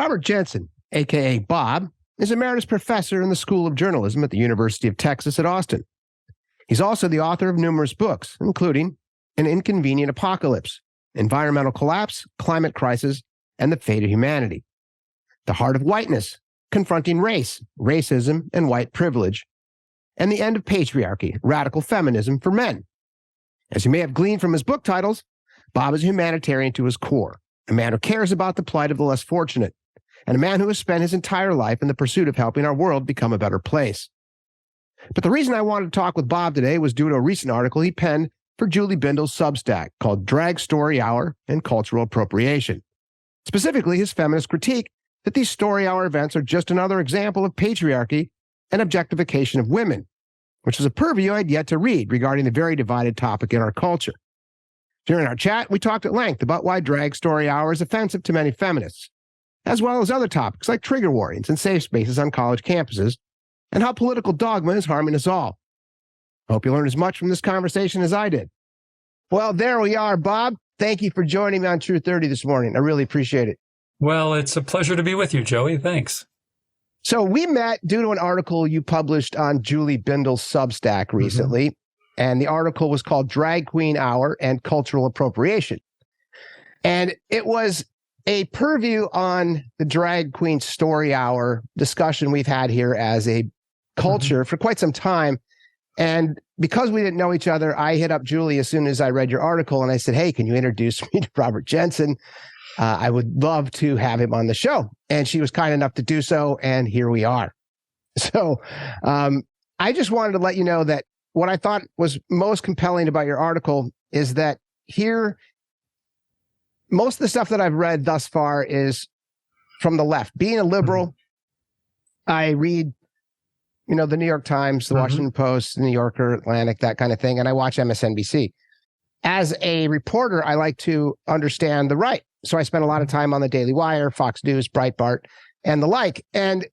Robert Jensen, a.k.a. Bob, is Emeritus Professor in the School of Journalism at the University of Texas at Austin. He's also the author of numerous books, including An Inconvenient Apocalypse, Environmental Collapse, Climate Crisis, and the Fate of Humanity, The Heart of Whiteness, Confronting Race, Racism, and White Privilege, and The End of Patriarchy, Radical Feminism for Men. As you may have gleaned from his book titles, Bob is a humanitarian to his core, a man who cares about the plight of the less fortunate, and a man who has spent his entire life in the pursuit of helping our world become a better place. But the reason I wanted to talk with Bob today was due to a recent article he penned for Julie Bindel's Substack called Drag Story Hour and Cultural Appropriation. Specifically, his feminist critique that these story hour events are just another example of patriarchy and objectification of women, which is a purview I'd yet to read regarding the very divided topic in our culture. During our chat, we talked at length about why drag story hour is offensive to many feminists, as well as other topics like trigger warnings and safe spaces on college campuses, and how political dogma is harming us all. Hope you learned as much from this conversation as I did. Well, there we are, Bob. Thank you for joining me on True 30 this morning. I really appreciate it. Well, it's a pleasure to be with you, Joey. Thanks. So we met due to an article you published on Julie Bindel's Substack recently, and the article was called Drag Queen Hour and Cultural Appropriation. And it was a purview on the drag queen story hour discussion we've had here as a culture for quite some time. And because we didn't know each other, I hit up Julie as soon as I read your article, and I said, hey, can you introduce me to Robert Jensen? I would love to have him on the show. And she was kind enough to do so, and here we are. So I just wanted to let you know that what I thought was most compelling about your article is that here, most of the stuff that I've read thus far is from the left. Being a liberal, I read, the New York Times, the Washington Post, the New Yorker, Atlantic, that kind of thing, and I watch MSNBC. As a reporter, I like to understand the right. So I spend a lot of time on the Daily Wire, Fox News, Breitbart, and the like. And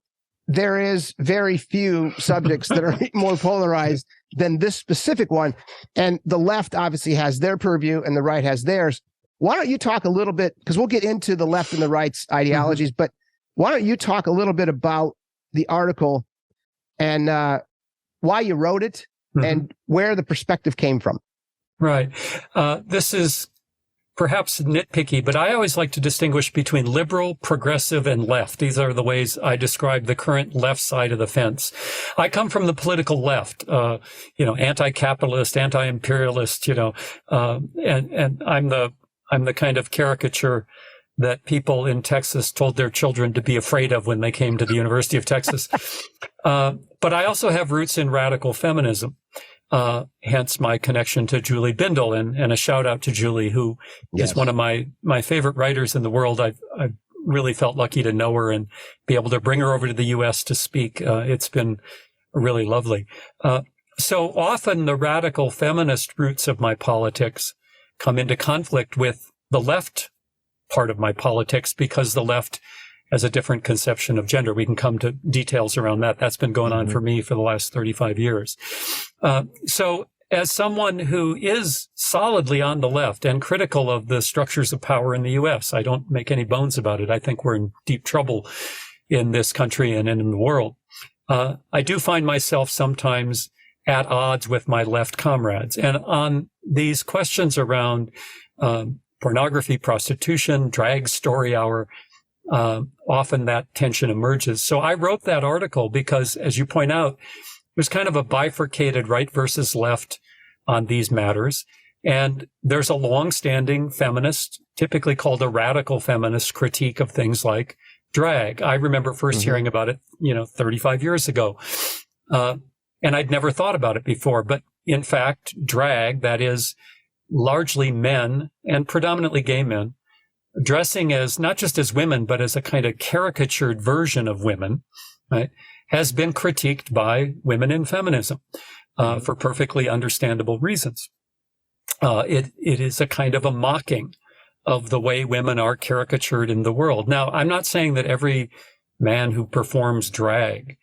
there is very few subjects that are more polarized than this specific one. And the left obviously has their purview and the right has theirs. Why don't you talk a little bit, because we'll get into the left and the right's ideologies, but why don't you talk a little bit about the article and why you wrote it and where the perspective came from? Right. This is perhaps nitpicky, but I always like to distinguish between liberal, progressive, and left. These are the ways I describe the current left side of the fence. I come from the political left, anti-capitalist, anti-imperialist, and I'm the kind of caricature that people in Texas told their children to be afraid of when they came to the University of Texas. But I also have roots in radical feminism. Hence my connection to Julie Bindel, and a shout out to Julie, who is one of my favorite writers in the world. I've really felt lucky to know her and be able to bring her over to the U.S. to speak. It's been really lovely. So often the radical feminist roots of my politics come into conflict with the left part of my politics because the left has a different conception of gender. We can come to details around that. That's been going on for me for the last 35 years. So as someone who is solidly on the left and critical of the structures of power in the U.S., I don't make any bones about it. I think we're in deep trouble in this country and in the world. I do find myself sometimes at odds with my left comrades. And on these questions around pornography, prostitution, drag story hour, often that tension emerges. So I wrote that article because, as you point out, there's kind of a bifurcated right versus left on these matters. And there's a long-standing feminist, typically called a radical feminist, critique of things like drag. I remember first hearing about it, 35 years ago. And I'd never thought about it before. But in fact, drag, that is largely men and predominantly gay men, dressing as not just as women, but as a kind of caricatured version of women, right, has been critiqued by women in feminism for perfectly understandable reasons. It is a kind of a mocking of the way women are caricatured in the world. Now, I'm not saying that every man who performs drag,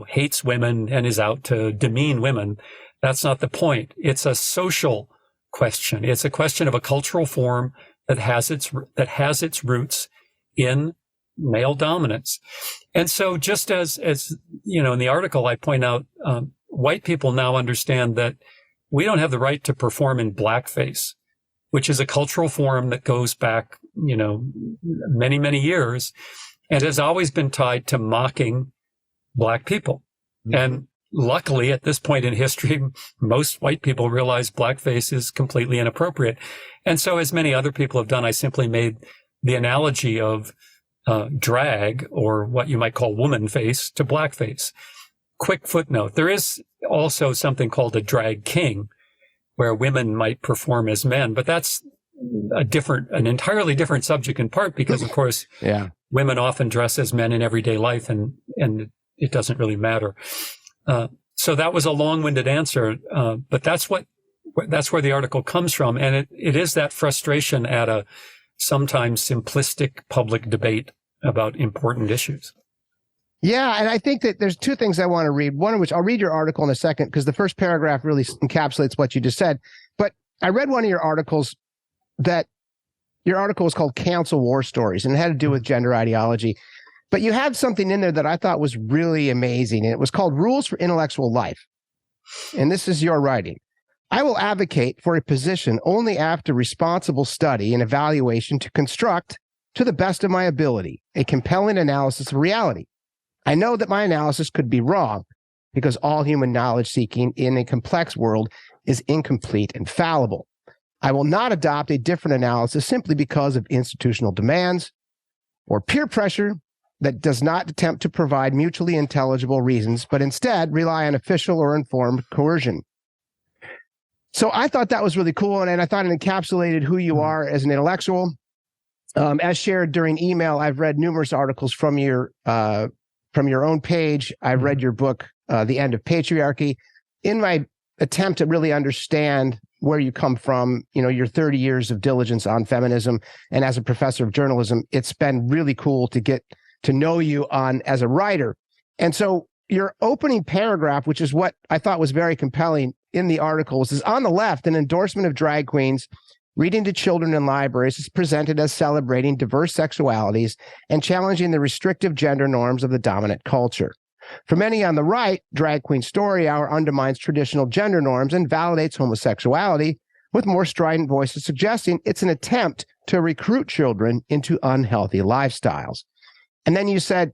hates women and is out to demean women. That's not the point. It's a social question. It's a question of a cultural form that has its roots in male dominance. And so just as in the article, I point out, white people now understand that we don't have the right to perform in blackface, which is a cultural form that goes back, many, many years and has always been tied to mocking Black people. Mm-hmm. And luckily, at this point in history, most white people realize blackface is completely inappropriate. And so, as many other people have done, I simply made the analogy of drag, or what you might call woman face, to blackface. Quick footnote. There is also something called a drag king, where women might perform as men, but that's an entirely different subject, in part because, of course, women often dress as men in everyday life, and it doesn't really matter. So that was a long-winded answer, but that's where the article comes from, and it is that frustration at a sometimes simplistic public debate about important issues. Yeah, and I think that there's two things I want to read. One of which, I'll read your article in a second, because the first paragraph really encapsulates what you just said. But I read one of your articles your article was called Cancel War Stories, and it had to do with gender ideology. But you had something in there that I thought was really amazing, and it was called Rules for Intellectual Life. And this is your writing. I will advocate for a position only after responsible study and evaluation to construct, to the best of my ability, a compelling analysis of reality. I know that my analysis could be wrong, because all human knowledge seeking in a complex world is incomplete and fallible. I will not adopt a different analysis simply because of institutional demands or peer pressure that does not attempt to provide mutually intelligible reasons, but instead rely on official or informed coercion. So I thought that was really cool, and I thought it encapsulated who you are as an intellectual. As shared during email, I've read numerous articles from your own page. I've read your book, The End of Patriarchy. In my attempt to really understand where you come from, your 30 years of diligence on feminism, and as a professor of journalism, it's been really cool to get to know you as a writer. And so your opening paragraph, which is what I thought was very compelling in the articles, is on the left, an endorsement of drag queens reading to children in libraries is presented as celebrating diverse sexualities and challenging the restrictive gender norms of the dominant culture. For many on the right, Drag Queen Story Hour undermines traditional gender norms and validates homosexuality, with more strident voices suggesting it's an attempt to recruit children into unhealthy lifestyles. And then you said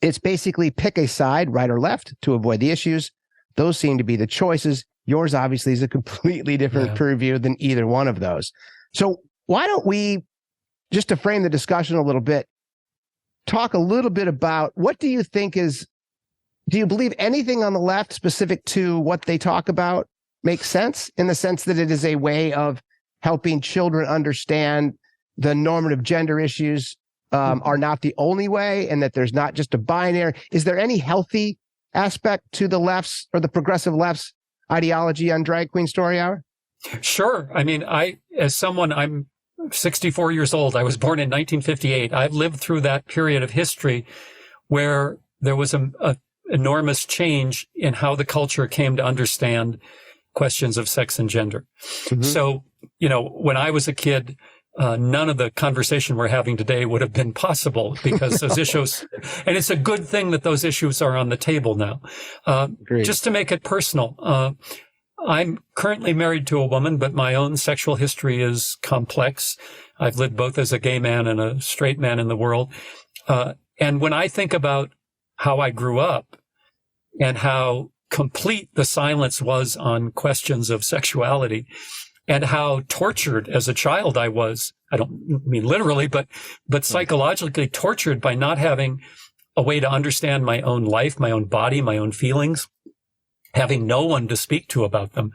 it's basically pick a side, right or left, to avoid the issues. Those seem to be the choices. Yours obviously is a completely different purview than either one of those. So why don't we, just to frame the discussion a little bit, talk a little bit about what do you believe anything on the left specific to what they talk about makes sense, in the sense that it is a way of helping children understand the normative gender issues are not the only way, and that there's not just a binary? Is there any healthy aspect to the left's, or the progressive left's, ideology on Drag Queen Story Hour? Sure. I mean, I'm 64 years old. I was born in 1958. I've lived through that period of history where there was an enormous change in how the culture came to understand questions of sex and gender. Mm-hmm. So, when I was a kid, none of the conversation we're having today would have been possible, because those issues, and it's a good thing that those issues are on the table now. Just to make it personal, I'm currently married to a woman, but my own sexual history is complex. I've lived both as a gay man and a straight man in the world. And when I think about how I grew up and how complete the silence was on questions of sexuality, and how tortured as a child I was, I don't mean literally, but psychologically tortured by not having a way to understand my own life, my own body, my own feelings, having no one to speak to about them.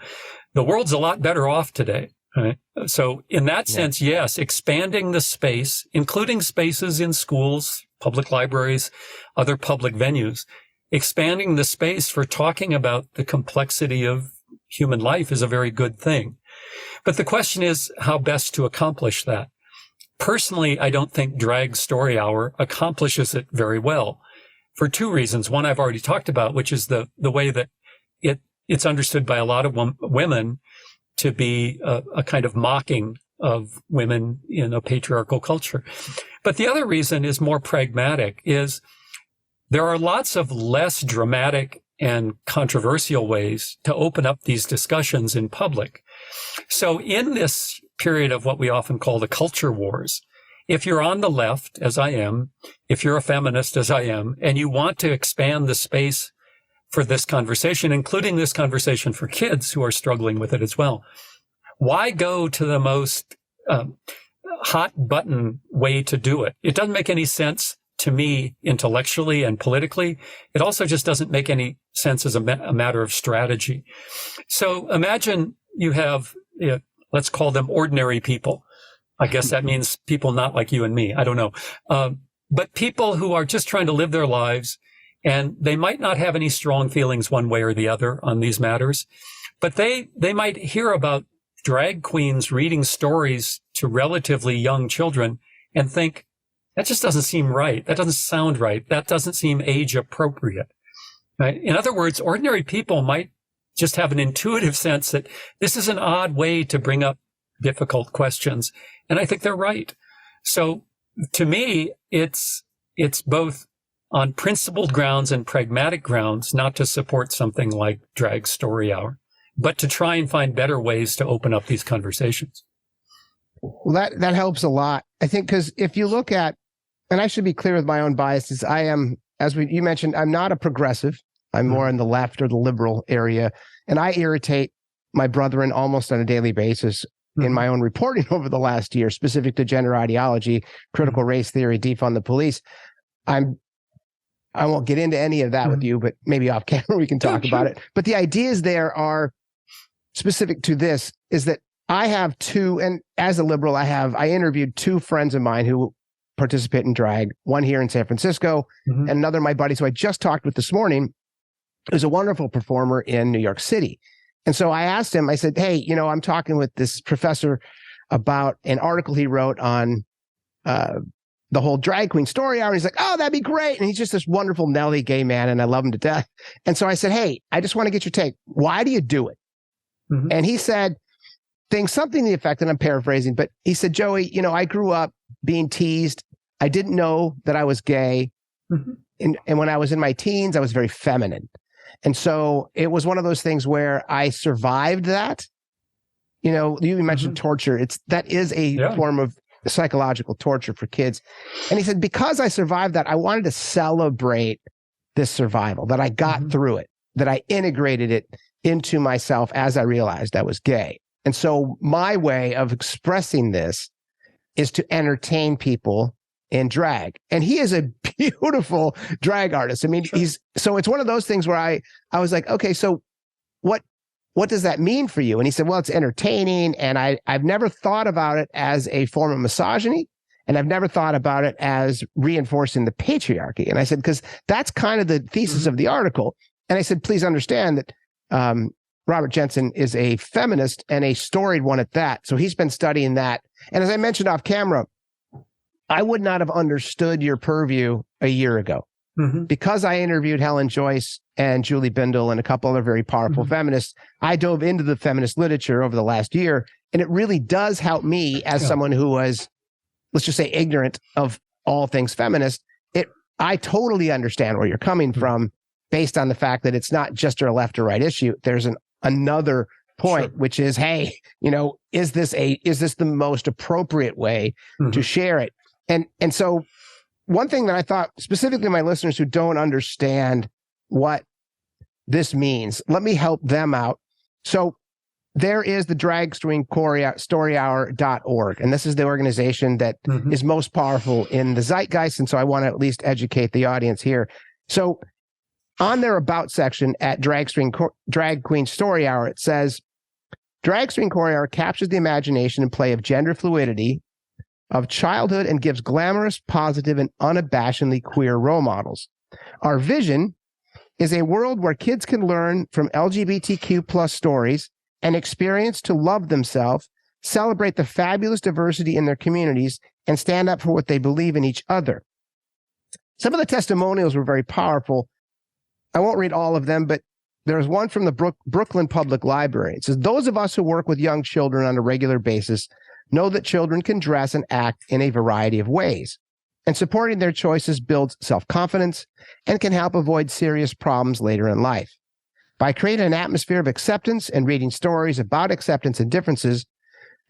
The world's a lot better off today. Right? So in that sense, yes, expanding the space, including spaces in schools, public libraries, other public venues, expanding the space for talking about the complexity of human life is a very good thing. But the question is how best to accomplish that. Personally, I don't think Drag Story Hour accomplishes it very well, for two reasons. One I've already talked about, which is the way that it's understood by a lot of women to be a kind of mocking of women in a patriarchal culture. But the other reason is more pragmatic, is there are lots of less dramatic and controversial ways to open up these discussions in public. So in this period of what we often call the culture wars, if you're on the left, as I am, if you're a feminist, as I am, and you want to expand the space for this conversation, including this conversation for kids who are struggling with it as well, why go to the most hot button way to do it? It doesn't make any sense to me intellectually and politically. It also just doesn't make any sense as a matter of strategy. So imagine you have, let's call them ordinary people. I guess that means people not like you and me. I don't know. But people who are just trying to live their lives, and they might not have any strong feelings one way or the other on these matters, but they might hear about drag queens reading stories to relatively young children and think, that just doesn't seem right. That doesn't sound right. That doesn't seem age appropriate. Right? In other words, ordinary people might just have an intuitive sense that this is an odd way to bring up difficult questions. And I think they're right. So to me, it's both on principled grounds and pragmatic grounds not to support something like Drag Story Hour, but to try and find better ways to open up these conversations. Well, that helps a lot. I think because if you look at, and I should be clear with my own biases, I am, as you mentioned, I'm not a progressive. I'm more in the left or the liberal area. And I irritate my brethren almost on a daily basis in my own reporting over the last year, specific to gender ideology, critical race theory, defund the police. I won't get into any of that with you, but maybe off camera we can talk about it. But the ideas there are specific to this, is that I have two, and as a liberal, I interviewed two friends of mine who participate in drag, one here in San Francisco, and another of my buddies who I just talked with this morning, who's a wonderful performer in New York City. And so I asked him, I said, hey, I'm talking with this professor about an article he wrote on the whole drag queen story hour. And he's like, oh, that'd be great. And he's just this wonderful Nelly gay man, and I love him to death. And so I said, hey, I just want to get your take. Why do you do it? And he said something to the effect, and I'm paraphrasing, but he said, Joey, I grew up being teased. I didn't know that I was gay. And when I was in my teens, I was very feminine. And so it was one of those things where I survived that. You mentioned torture. That is a form of psychological torture for kids. And he said, because I survived that, I wanted to celebrate this survival, that I got through it, that I integrated it into myself as I realized I was gay. And so my way of expressing this is to entertain people in drag. And he is a beautiful drag artist. I mean, so it's one of those things where I was like, okay, so what does that mean for you? And he said, well, it's entertaining. And I've never thought about it as a form of misogyny. And I've never thought about it as reinforcing the patriarchy. And I said, because that's kind of the thesis of the article. And I said, please understand that Robert Jensen is a feminist, and a storied one at that. So he's been studying that. And as I mentioned off camera, I would not have understood your purview a year ago. Because I interviewed Helen Joyce and Julie Bindel and a couple other very powerful feminists. I dove into the feminist literature over the last year, and it really does help me as someone who was, let's just say, ignorant of all things feminist. I totally understand where you're coming from, based on the fact that it's not just a left or right issue. There's another point, which is, hey, is this the most appropriate way to share it? And so one thing that I thought, specifically my listeners who don't understand what this means, let me help them out. So there is the dragstoryhour.org, and this is the organization that is most powerful in the zeitgeist. And so I want to at least educate the audience here. So on their about section at Drag Queen Story Hour, it says, Drag Queen Story Hour captures the imagination and play of gender fluidity of childhood and gives glamorous, positive, and unabashedly queer role models. Our vision is a world where kids can learn from LGBTQ plus stories and experience to love themselves, celebrate the fabulous diversity in their communities, and stand up for what they believe in each other. Some of the testimonials were very powerful. I won't read all of them, but there's one from the Brooklyn Public Library. It says, those of us who work with young children on a regular basis know that children can dress and act in a variety of ways. and supporting their choices builds self-confidence and can help avoid serious problems later in life. By creating an atmosphere of acceptance and reading stories about acceptance and differences,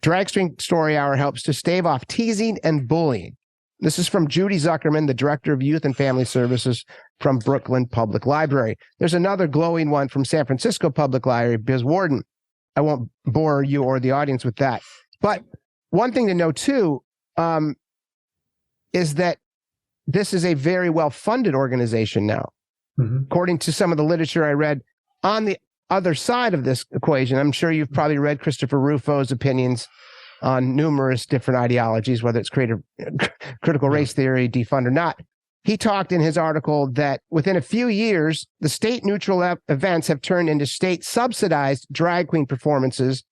Drag Story Hour helps to stave off teasing and bullying. This is from Judy Zuckerman, the Director of Youth and Family Services from Brooklyn Public Library. There's another glowing one from San Francisco Public Library, Biz Warden. I won't bore you or the audience with that. But one thing to know, too, is that this is a very well-funded organization now. Mm-hmm. According to some of the literature I read, on the other side of this equation, I'm sure you've probably read Christopher Rufo's opinions on numerous different ideologies, whether it's critical race theory, defund or not. He talked in his article that within a few years, the state-neutral events have turned into state-subsidized drag queen performances.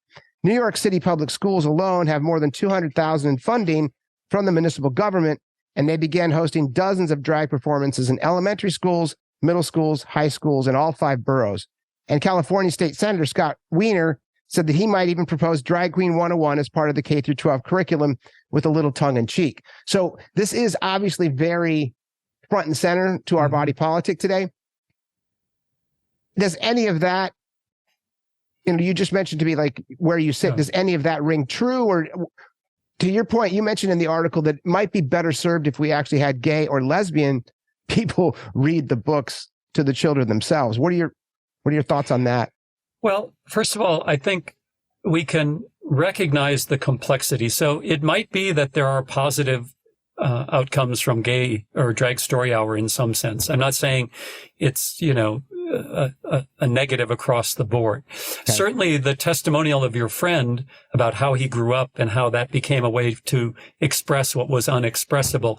New York City public schools alone have more than $200,000 in funding from the municipal government, and they began hosting dozens of drag performances in elementary schools, middle schools, high schools, in all 5 boroughs. And California State Senator Scott Wiener said that he might even propose Drag Queen 101 as part of the K-12 curriculum with a little tongue-in-cheek. So this is obviously very front and center to our body politic today. Does any of that, you just mentioned to me like where you sit, does any of that ring true? Or to your point, you mentioned in the article that it might be better served if we actually had gay or lesbian people read the books to the children themselves. What are your thoughts on that? Well, first of all, I think we can recognize the complexity. So it might be that there are positive outcomes from gay or drag story hour in some sense. I'm not saying it's, a negative across the board. Okay. Certainly the testimonial of your friend about how he grew up and how that became a way to express what was unexpressible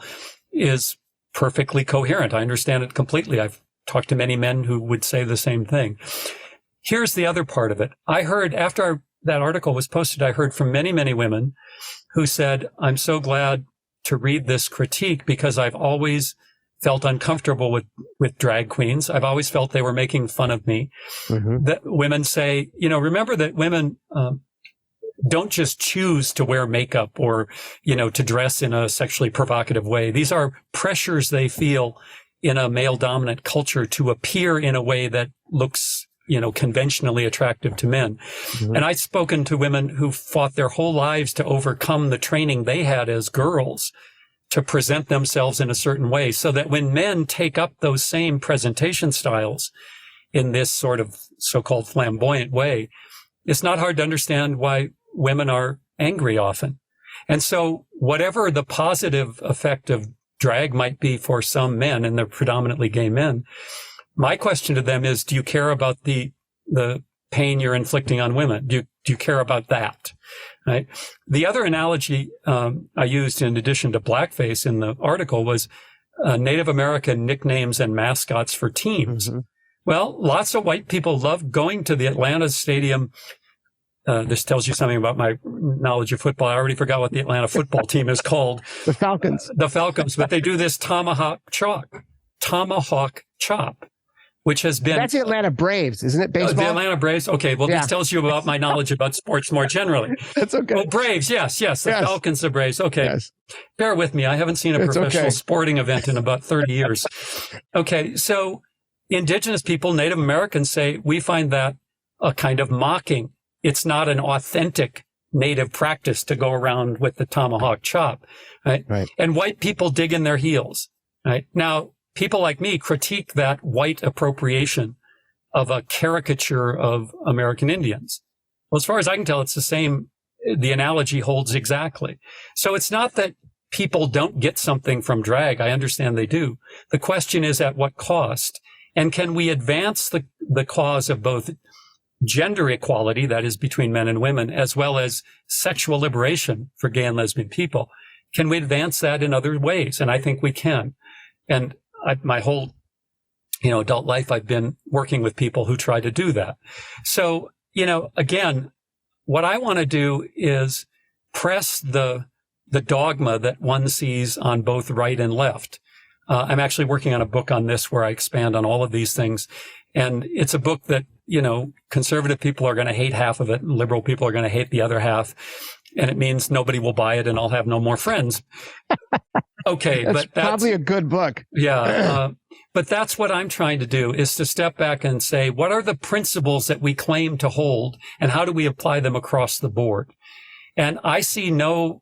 is perfectly coherent. I understand it completely. I've talked to many men who would say the same thing. Here's the other part of it. I heard after that article was posted, I heard from many, many women who said, I'm so glad to read this critique because I've always felt uncomfortable with drag queens. I've always felt they were making fun of me. Mm-hmm. That women say, remember that women don't just choose to wear makeup or, to dress in a sexually provocative way. These are pressures they feel in a male dominant culture to appear in a way that looks, conventionally attractive to men. Mm-hmm. And I've spoken to women who fought their whole lives to overcome the training they had as girls to present themselves in a certain way so that when men take up those same presentation styles in this sort of so-called flamboyant way, it's not hard to understand why women are angry often. And so whatever the positive effect of drag might be for some men, and they're predominantly gay men, my question to them is, do you care about the pain you're inflicting on women? Do you care about that? Right. The other analogy I used in addition to blackface in the article was Native American nicknames and mascots for teams. Mm-hmm. Well, lots of white people love going to the Atlanta Stadium. This tells you something about my knowledge of football. I already forgot what the Atlanta football team is called. The Falcons. The Falcons. But they do this tomahawk chop, which has been... That's the Atlanta Braves, isn't it? Baseball? The Atlanta Braves. Okay, well, this tells you about my knowledge about sports more generally. That's okay. Well, Braves, yes. The Falcons, the Braves. Okay. Yes. Bear with me. I haven't seen a professional sporting event in about 30 years. Okay, so indigenous people, Native Americans say, we find that a kind of mocking. It's not an authentic native practice to go around with the tomahawk chop, right? And white people dig in their heels, right? Now, people like me critique that white appropriation of a caricature of American Indians. Well, as far as I can tell, it's the same. The analogy holds exactly. So it's not that people don't get something from drag. I understand they do. The question is at what cost? And can we advance the cause of both gender equality, that is between men and women, as well as sexual liberation for gay and lesbian people? Can we advance that in other ways? And I think we can. And my whole, adult life, I've been working with people who try to do that. So, again, what I want to do is press the dogma that one sees on both right and left. I'm actually working on a book on this where I expand on all of these things. And it's a book that, conservative people are going to hate half of it and liberal people are going to hate the other half. and it means nobody will buy it and I'll have no more friends. Okay, that's probably a good book. Yeah, but that's what I'm trying to do, is to step back and say, what are the principles that we claim to hold, and how do we apply them across the board? And I see no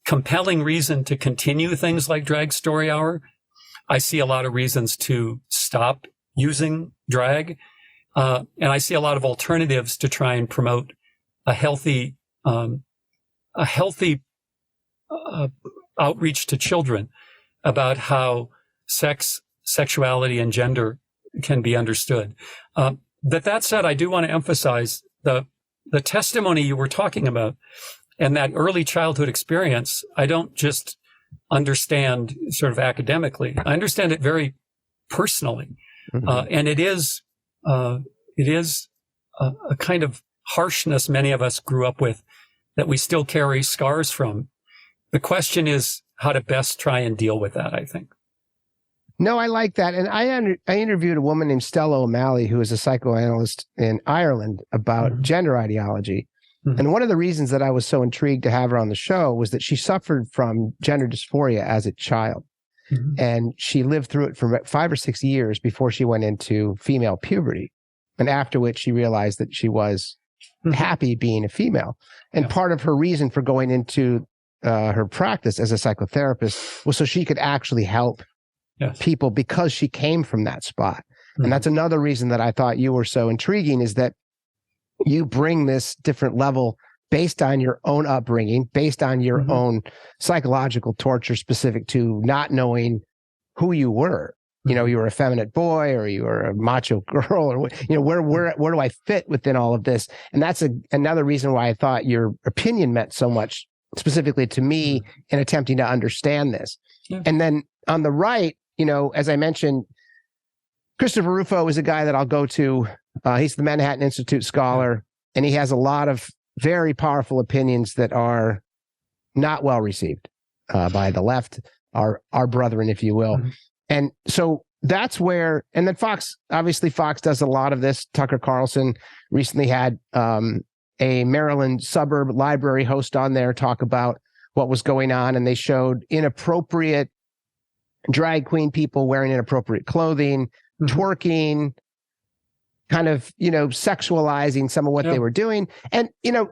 compelling reason to continue things like Drag Story Hour. I see a lot of reasons to stop using drag. And I see a lot of alternatives to try and promote a healthy outreach to children about how sex, sexuality, and gender can be understood. That said, I do want to emphasize the testimony you were talking about and that early childhood experience. I don't just understand sort of academically. I understand it very personally. Mm-hmm. And it is a kind of harshness many of us grew up with that we still carry scars from. The question is how to best try and deal with that, I think. No, I like that. And I interviewed a woman named Stella O'Malley, who is a psychoanalyst in Ireland, about mm-hmm. gender ideology. Mm-hmm. And one of the reasons that I was so intrigued to have her on the show was that she suffered from gender dysphoria as a child. Mm-hmm. And she lived through it for 5 or 6 years before she went into female puberty. And after which she realized that she was mm-hmm. happy being a female. And part of her reason for going into her practice as a psychotherapist was so she could actually help people, because she came from that spot. Mm-hmm. And that's another reason that I thought you were so intriguing, is that you bring this different level based on your own upbringing, based on your mm-hmm. own psychological torture specific to not knowing who you were. You know, you were a feminine boy or you were a macho girl, or, you know, where do I fit within all of this? And that's another reason why I thought your opinion meant so much specifically to me in attempting to understand this. Yeah. And then on the right, you know, as I mentioned, Christopher Rufo is a guy that I'll go to. He's the Manhattan Institute scholar, and he has a lot of very powerful opinions that are not well received by the left, our brethren, if you will. Mm-hmm. And so that's where, and then Fox does a lot of this. Tucker Carlson recently had a Maryland suburb library host on there talk about what was going on, and they showed inappropriate drag queen people wearing inappropriate clothing, mm-hmm. twerking, kind of, you know, sexualizing some of what they were doing. And, you know,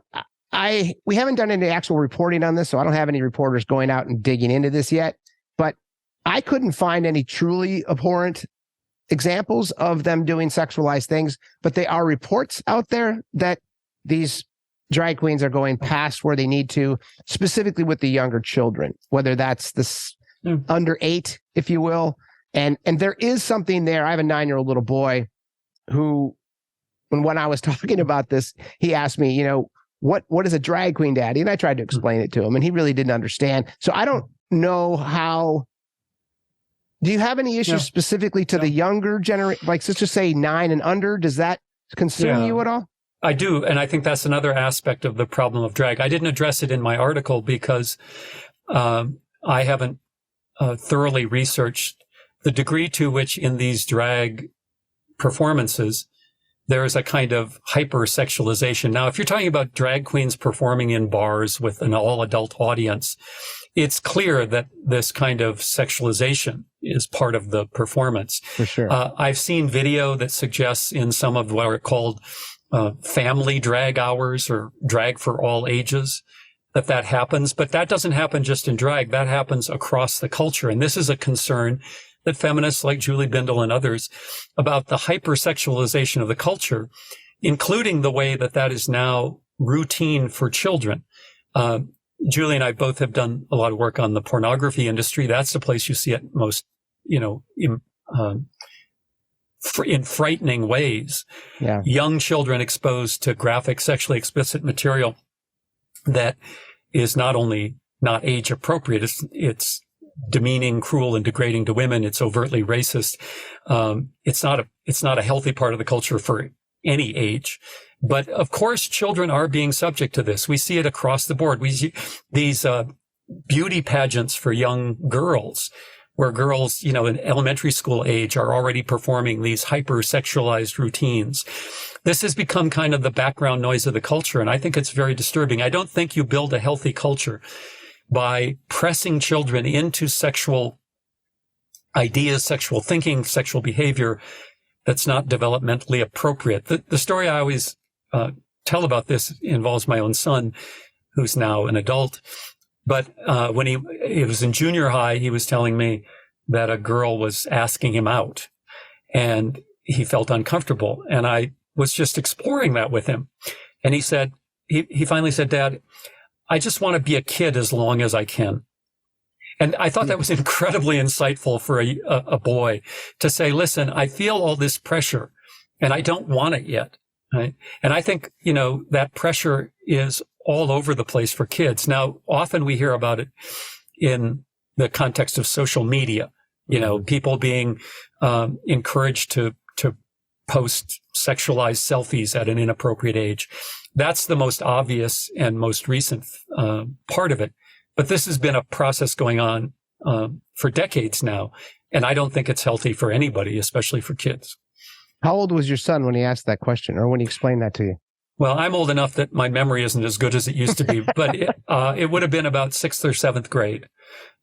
we haven't done any actual reporting on this, so I don't have any reporters going out and digging into this yet, but I couldn't find any truly abhorrent examples of them doing sexualized things, but there are reports out there that these drag queens are going past where they need to, specifically with the younger children, whether that's this under 8, if you will. And there is something there. I have a 9-year-old little boy who, when I was talking about this, he asked me, you know, what is a drag queen, Daddy? And I tried to explain it to him, and he really didn't understand. So I don't know how. Do you have any issues specifically to the younger generation? Like, let's just say 9 and under. Does that concern you at all? I do. And I think that's another aspect of the problem of drag. I didn't address it in my article because I haven't thoroughly researched the degree to which in these drag performances, there is a kind of hypersexualization. Now, if you're talking about drag queens performing in bars with an all-adult audience, it's clear that this kind of sexualization is part of the performance. For sure. I've seen video that suggests in some of what are called family drag hours or drag for all ages that happens. But that doesn't happen just in drag. That happens across the culture. And this is a concern that feminists like Julie Bindel and others about the hypersexualization of the culture, including the way that is now routine for children. Julie and I both have done a lot of work on the pornography industry. That's the place you see it most, you know, in frightening ways. Yeah. Young children exposed to graphic, sexually explicit material that is not only not age appropriate, it's demeaning, cruel, and degrading to women. It's overtly racist. It's not a healthy part of the culture for any age. But of course, children are being subject to this. We see it across the board. We see these beauty pageants for young girls, where girls, you know, in elementary school age are already performing these hypersexualized routines. This has become kind of the background noise of the culture, and I think it's very disturbing. I don't think you build a healthy culture by pressing children into sexual ideas, sexual thinking, sexual behavior that's not developmentally appropriate. The story I always tell about this involves my own son, who's now an adult. But when he was in junior high, he was telling me that a girl was asking him out, and he felt uncomfortable. And I was just exploring that with him. And he said, he finally said, Dad, I just want to be a kid as long as I can. And I thought that was incredibly insightful for a boy to say, listen, I feel all this pressure and I don't want it yet. Right? And I think, that pressure is all over the place for kids. Now, often we hear about it in the context of social media, people being encouraged to post sexualized selfies at an inappropriate age. That's the most obvious and most recent part of it. But this has been a process going on for decades now. And I don't think it's healthy for anybody, especially for kids. How old was your son when he asked that question or when he explained that to you? Well, I'm old enough that my memory isn't as good as it used to be, but it would have been about 6th or 7th grade.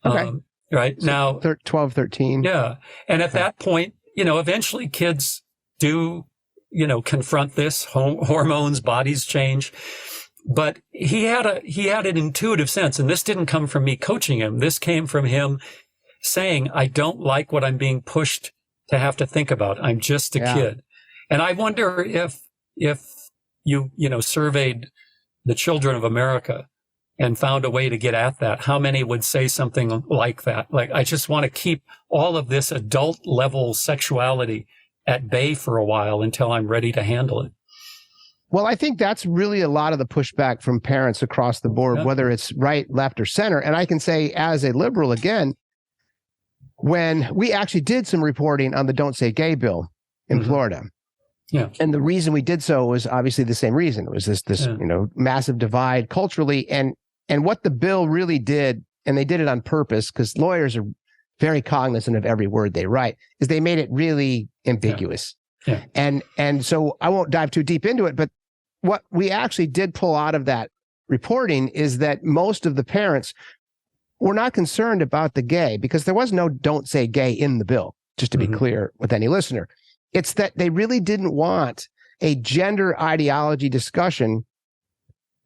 Okay. Right so now, 12, 13. Yeah. And at that point, eventually kids do, confront this. Hormones, bodies change. But he had an intuitive sense, and this didn't come from me coaching him. This came from him saying, I don't like what I'm being pushed to have to think about. I'm just a kid. And I wonder if you surveyed the children of America and found a way to get at that, how many would say something like that? Like, I just want to keep all of this adult level sexuality at bay for a while until I'm ready to handle it. Well, I think that's really a lot of the pushback from parents across the board, whether it's right, left, or center. And I can say, as a liberal, again, when we actually did some reporting on the Don't Say Gay bill in Florida. Yeah. And the reason we did so was obviously the same reason. It was this massive divide culturally. And what the bill really did, and they did it on purpose because lawyers are very cognizant of every word they write, is they made it really ambiguous. Yeah. And so I won't dive too deep into it, but what we actually did pull out of that reporting is that most of the parents were not concerned about the gay because there was no Don't Say Gay in the bill, just to be clear with any listener. It's that they really didn't want a gender ideology discussion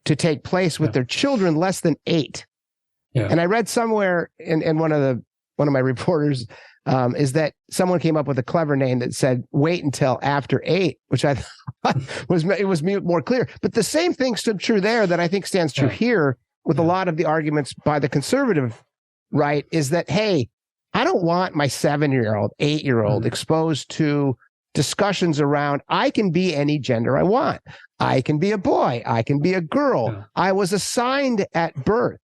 to take place with their children less than 8. Yeah. And I read somewhere in one of my reporters is that someone came up with a clever name that said "wait until after 8," which I thought was more clear. But the same thing stood true there that I think stands true here with a lot of the arguments by the conservative right is that, hey, I don't want my 7-year-old, 8-year-old exposed to discussions around I can be any gender I want. I can be a boy. I can be a girl. Yeah. I was assigned at birth.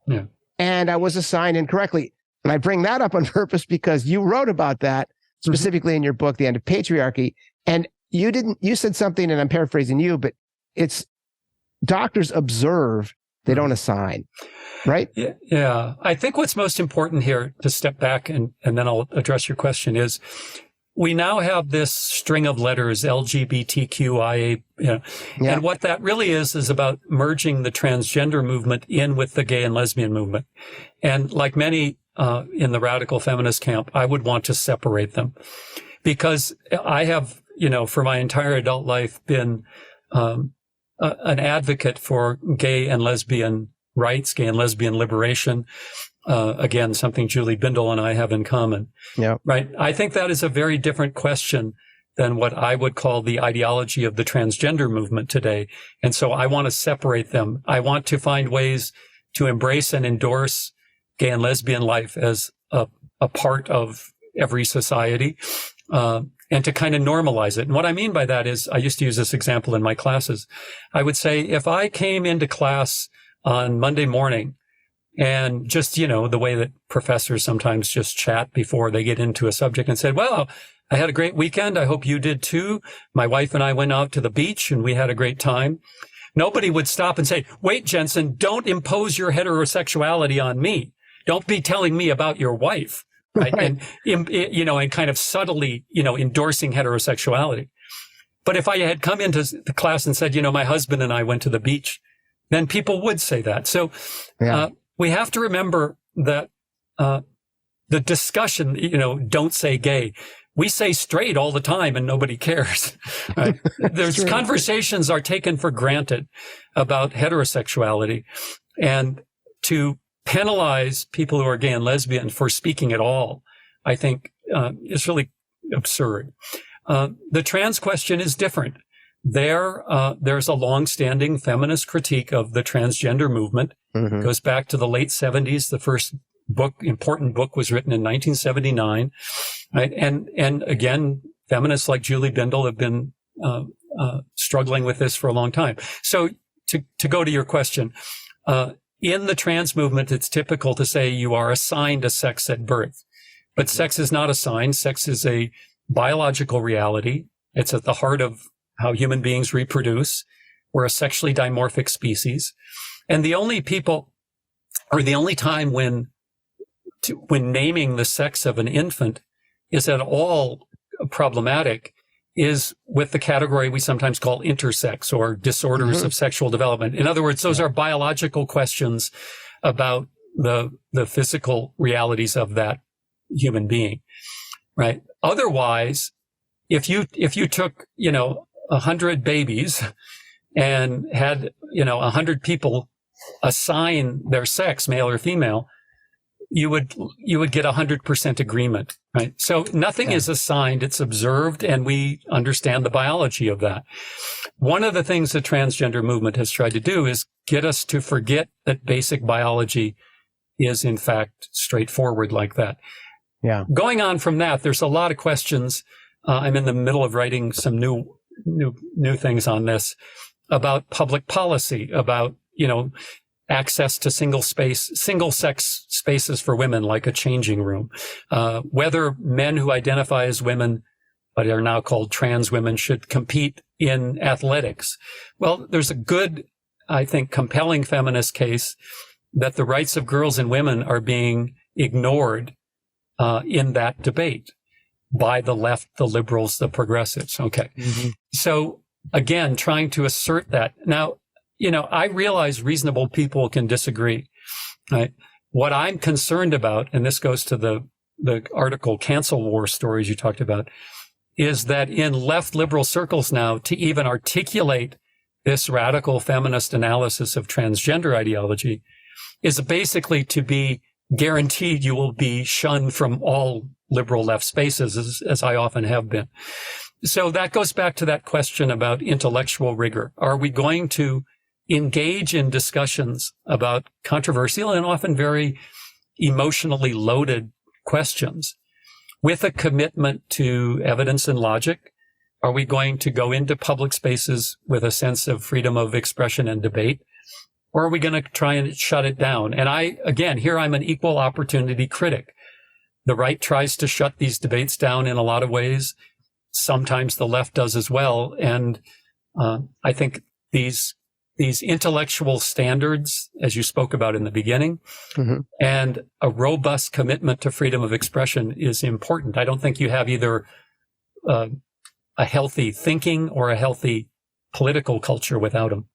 Yeah. And I was assigned incorrectly. And I bring that up on purpose because you wrote about that specifically in your book, The End of Patriarchy. And you said something, and I'm paraphrasing you, but it's doctors observe, they don't assign, right? Yeah. I think what's most important here, to step back and then I'll address your question, is we now have this string of letters, LGBTQIA, and what that really is about merging the transgender movement in with the gay and lesbian movement. And like many in the radical feminist camp, I would want to separate them because I have, for my entire adult life been an advocate for gay and lesbian rights, gay and lesbian liberation. Again, something Julie Bindel and I have in common. Yeah. Right. I think that is a very different question than what I would call the ideology of the transgender movement today. And so I want to separate them. I want to find ways to embrace and endorse gay and lesbian life as a part of every society, and to kind of normalize it. And what I mean by that is, I used to use this example in my classes. I would say, if I came into class on Monday morning and just, the way that professors sometimes just chat before they get into a subject and said, well, I had a great weekend. I hope you did too. My wife and I went out to the beach and we had a great time. Nobody would stop and say, wait, Jensen, don't impose your heterosexuality on me. Don't be telling me about your wife. Right. And, and kind of subtly, endorsing heterosexuality. But if I had come into the class and said, my husband and I went to the beach, then people would say that. So we have to remember that the discussion, don't say gay. We say straight all the time and nobody cares. Right? There's conversations are taken for granted about heterosexuality, and to penalize people who are gay and lesbian for speaking at all, I think is really absurd. The trans question is different. There's a long-standing feminist critique of the transgender movement. It goes back to the late 70s. The first important book was written in 1979. Right? And again, feminists like Julie Bindel have been struggling with this for a long time. So to go to your question, in the trans movement, it's typical to say you are assigned a sex at birth. But sex is not assigned. Sex is a biological reality. It's at the heart of how human beings reproduce. We're a sexually dimorphic species. And the only time when naming the sex of an infant is at all problematic is with the category we sometimes call intersex or disorders of sexual development. In other words, those are biological questions about the physical realities of that human being, right? Otherwise, if you took, 100 babies and had, 100 people assign their sex, male or female, you would get 100% agreement, right? So nothing is assigned, it's observed, and we understand the biology of that. One of the things the transgender movement has tried to do is get us to forget that basic biology is in fact straightforward like that. Yeah. Going on from that, there's a lot of questions. I'm in the middle of writing some new things on this about public policy, about, access to single sex spaces for women, like a changing room, whether men who identify as women but are now called trans women should compete in athletics. Well, there's a good, I think, compelling feminist case that the rights of girls and women are being ignored in that debate by the left, the liberals, the progressives. Okay. So again, trying to assert that. Now, I realize reasonable people can disagree, right? What I'm concerned about, and this goes to the article Cancel War Stories you talked about, is that in left liberal circles now, to even articulate this radical feminist analysis of transgender ideology is basically to be guaranteed you will be shunned from all liberal left spaces, as I often have been. So that goes back to that question about intellectual rigor. Are we going to engage in discussions about controversial and often very emotionally loaded questions with a commitment to evidence and logic? Are we going to go into public spaces with a sense of freedom of expression and debate? Or are we going to try and shut it down? And I'm an equal opportunity critic. The right tries to shut these debates down in a lot of ways. Sometimes the left does as well. And I think these intellectual standards, as you spoke about in the beginning, and a robust commitment to freedom of expression is important. I don't think you have either a healthy thinking or a healthy political culture without them.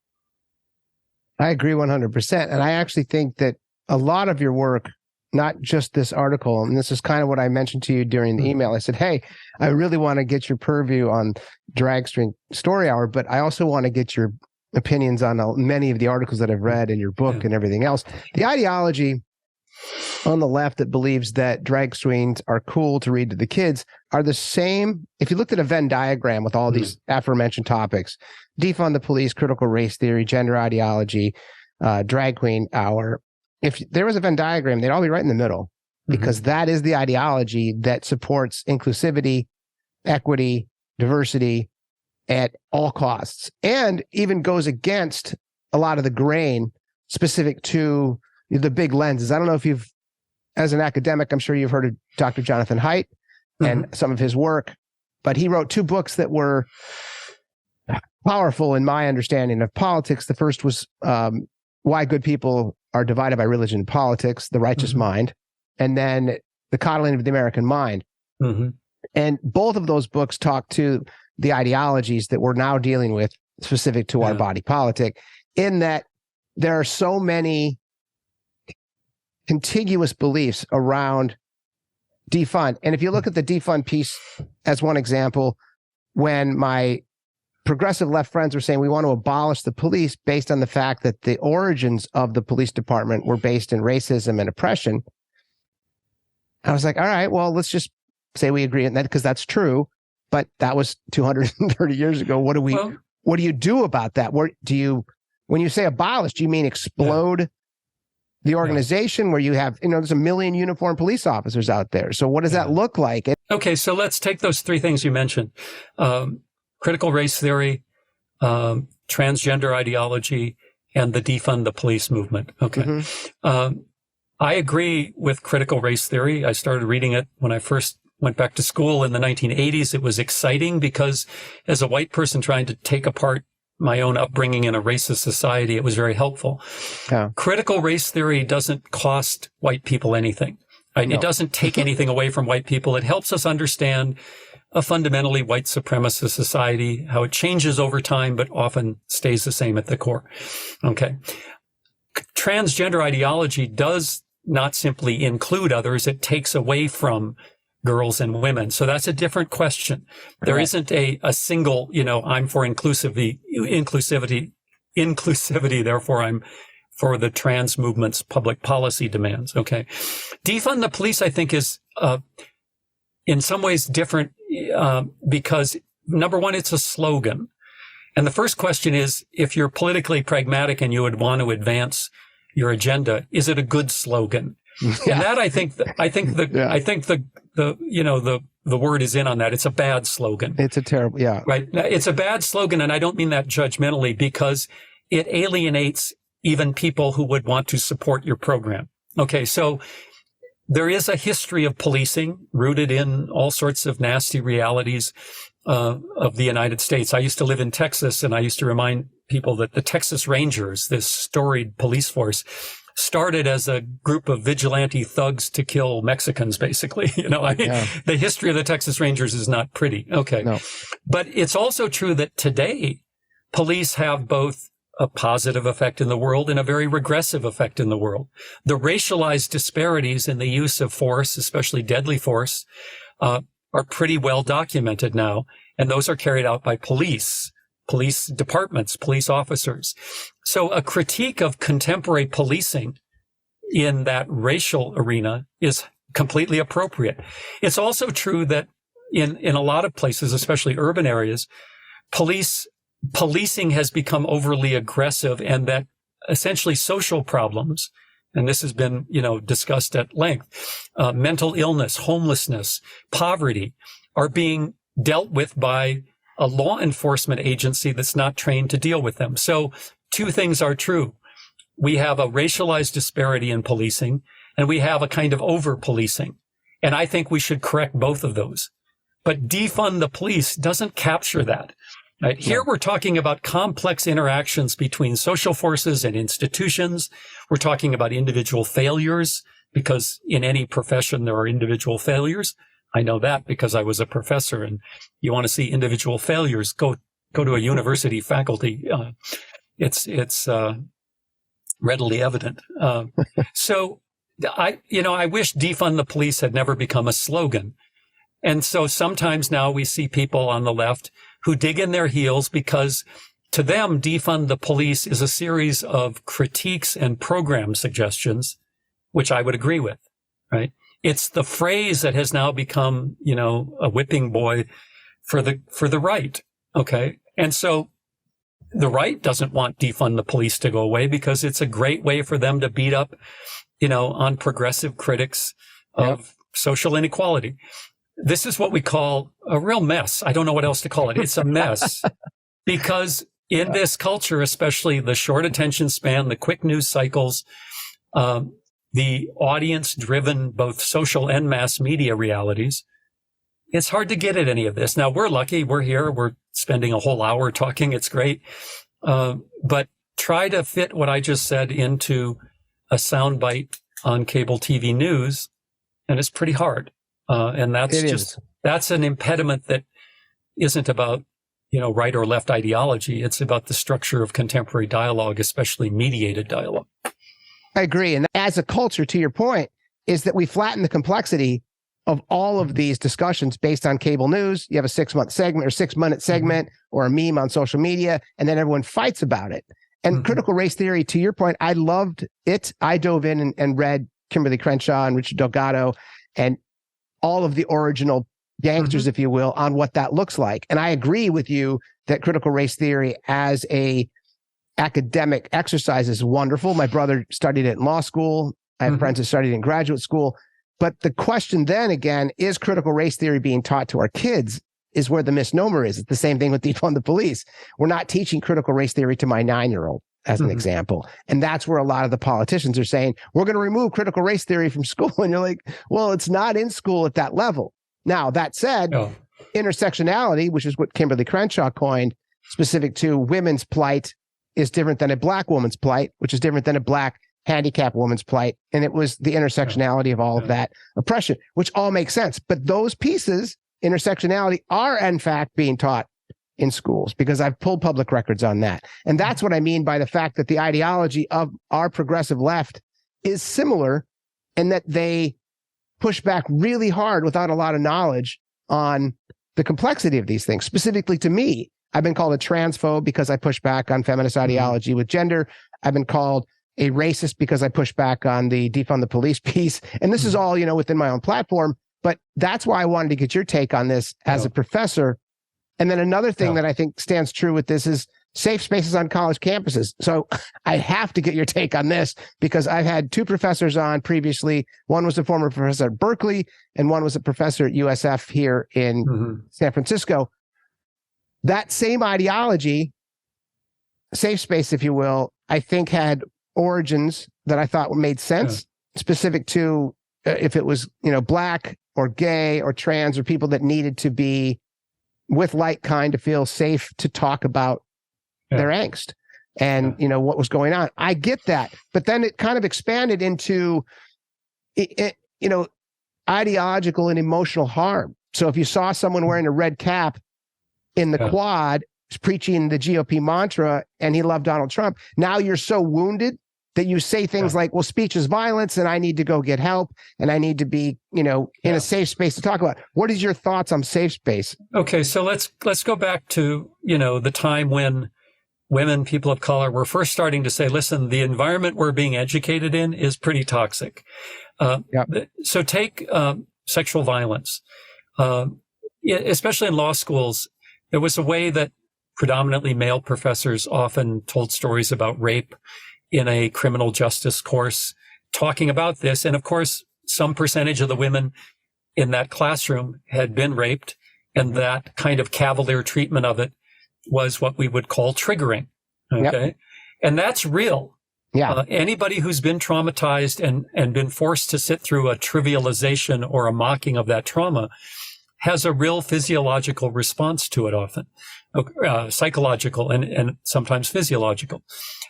I agree 100%. And I actually think that a lot of your work, not just this article, and this is kind of what I mentioned to you during the email. I said, hey, I really want to get your purview on Drag String Story Hour, but I also want to get your opinions on many of the articles that I've read in your book and everything else. The ideology on the left that believes that drag queens are cool to read to the kids are the same. If you looked at a Venn diagram with all these aforementioned topics, defund the police, critical race theory, gender ideology, drag queen hour, if there was a Venn diagram, they'd all be right in the middle, because that is the ideology that supports inclusivity, equity, diversity at all costs, and even goes against a lot of the grain specific to the big lenses. I don't know if you've, as an academic, I'm sure you've heard of Dr. Jonathan Haidt and some of his work, but he wrote two books that were powerful in my understanding of politics. The first was Why Good People Are Divided by Religion and Politics, The Righteous Mind, and then The Coddling of the American Mind. And both of those books talk to the ideologies that we're now dealing with specific to our body politic, in that there are so many contiguous beliefs around defund. And if you look at the defund piece as one example, when my progressive left friends were saying we want to abolish the police based on the fact that the origins of the police department were based in racism and oppression, I was like, all right, well, let's just say we agree on that because that's true. But that was 230 years ago. What do you do about that? When you say abolish, do you mean explode the organization where you have, there's 1 million uniformed police officers out there? So what does that look like? Okay, so let's take those three things you mentioned. Critical race theory, transgender ideology, and the defund the police movement. Okay. Mm-hmm. I agree with critical race theory. I started reading it when I first went back to school in the 1980s. It was exciting because as a white person trying to take apart my own upbringing in a racist society, it was very helpful. Yeah. Critical race theory doesn't cost white people anything. Right? No. It doesn't take anything away from white people. It helps us understand a fundamentally white supremacist society, how it changes over time, but often stays the same at the core. Okay. Transgender ideology does not simply include others. It takes away from girls and women. So that's a different question. There isn't a single, I'm for inclusivity, therefore I'm for the trans movement's public policy demands. Okay. Defund the police, I think, is, in some ways different, because number one, it's a slogan. And the first question is, if you're politically pragmatic and you would want to advance your agenda, is it a good slogan? Yeah. And that I think the word is in on that. It's a bad slogan. It's a terrible, right. It's a bad slogan. And I don't mean that judgmentally, because it alienates even people who would want to support your program. Okay. So there is a history of policing rooted in all sorts of nasty realities of the United States. I used to live in Texas, and I used to remind people that the Texas Rangers, this storied police force, started as a group of vigilante thugs to kill Mexicans, basically. The history of the Texas Rangers is not pretty. Okay. No. But it's also true that today police have both a positive effect in the world and a very regressive effect in the world. The racialized disparities in the use of force, especially deadly force, are pretty well documented now. And those are carried out by police departments, police officers. So a critique of contemporary policing in that racial arena is completely appropriate. It's also true that in a lot of places, especially urban areas, policing has become overly aggressive, and that essentially social problems, and this has been, discussed at length, mental illness, homelessness, poverty are being dealt with by a law enforcement agency that's not trained to deal with them. So two things are true. We have a racialized disparity in policing, and we have a kind of over-policing. And I think we should correct both of those. But defund the police doesn't capture that. Right? Here we're talking about complex interactions between social forces and institutions. We're talking about individual failures, because in any profession there are individual failures. I know that because I was a professor, and you want to see individual failures, go to a university faculty. It's readily evident. So I wish defund the police had never become a slogan. And so sometimes now we see people on the left who dig in their heels because to them, defund the police is a series of critiques and program suggestions, which I would agree with, right? It's the phrase that has now become, a whipping boy for the right. Okay. And so the right doesn't want defund the police to go away because it's a great way for them to beat up, on progressive critics of social inequality. This is what we call a real mess. I don't know what else to call it. It's a mess because in this culture, especially the short attention span, the quick news cycles, the audience-driven, both social and mass media realities, it's hard to get at any of this. Now, we're lucky. We're here. We're spending a whole hour talking. It's great. But try to fit what I just said into a soundbite on cable TV news, and it's pretty hard. And that's an impediment that isn't about right or left ideology. It's about the structure of contemporary dialogue, especially mediated dialogue. I agree. And as a culture, to your point, is that we flatten the complexity of all of these discussions based on cable news. You have a 6-month segment or 6-minute segment or a meme on social media, and then everyone fights about it. And critical race theory, to your point, I loved it. I dove in and read Kimberly Crenshaw and Richard Delgado and all of the original gangsters, if you will, on what that looks like. And I agree with you that critical race theory as a academic exercise is wonderful. My brother studied it in law school. I have friends who studied it in graduate school. But the question then again, is critical race theory being taught to our kids is where the misnomer is. It's the same thing with defund the police. We're not teaching critical race theory to my 9-year-old as an example. And that's where a lot of the politicians are saying, we're going to remove critical race theory from school. And you're like, well, it's not in school at that level. Now, that said, intersectionality, which is what Kimberly Crenshaw coined, specific to women's plight, is different than a black woman's plight, which is different than a black handicapped woman's plight. And it was the intersectionality of all of that oppression, which all makes sense. But those pieces, intersectionality, are in fact being taught in schools because I've pulled public records on that. And that's what I mean by the fact that the ideology of our progressive left is similar and that they push back really hard without a lot of knowledge on the complexity of these things. Specifically to me, I've been called a transphobe because I push back on feminist ideology with gender. I've been called a racist because I push back on the defund the police piece. And this is all, within my own platform. But that's why I wanted to get your take on this as a professor. And then another thing that I think stands true with this is safe spaces on college campuses. So I have to get your take on this because I've had 2 professors on previously. One was a former professor at Berkeley and one was a professor at USF here in San Francisco. That same ideology, safe space, if you will, I think had origins that I thought made sense, specific to if it was, black or gay or trans or people that needed to be with like kind to feel safe to talk about their angst and, what was going on. I get that. But then it kind of expanded into, ideological and emotional harm. So if you saw someone wearing a red cap in the quad preaching the GOP mantra and he loved Donald Trump, now you're so wounded that you say things like, well, speech is violence and I need to go get help and I need to be, in a safe space to talk about. What is your thoughts on safe space? Okay, so let's go back to, the time when women, people of color were first starting to say, listen, the environment we're being educated in is pretty toxic. So take sexual violence, especially in law schools. There was a way that predominantly male professors often told stories about rape in a criminal justice course, talking about this. And of course, some percentage of the women in that classroom had been raped, and that kind of cavalier treatment of it was what we would call triggering. Okay. And that's real. Anybody who's been traumatized and been forced to sit through a trivialization or a mocking of that trauma has a real physiological response to it often, psychological and sometimes physiological.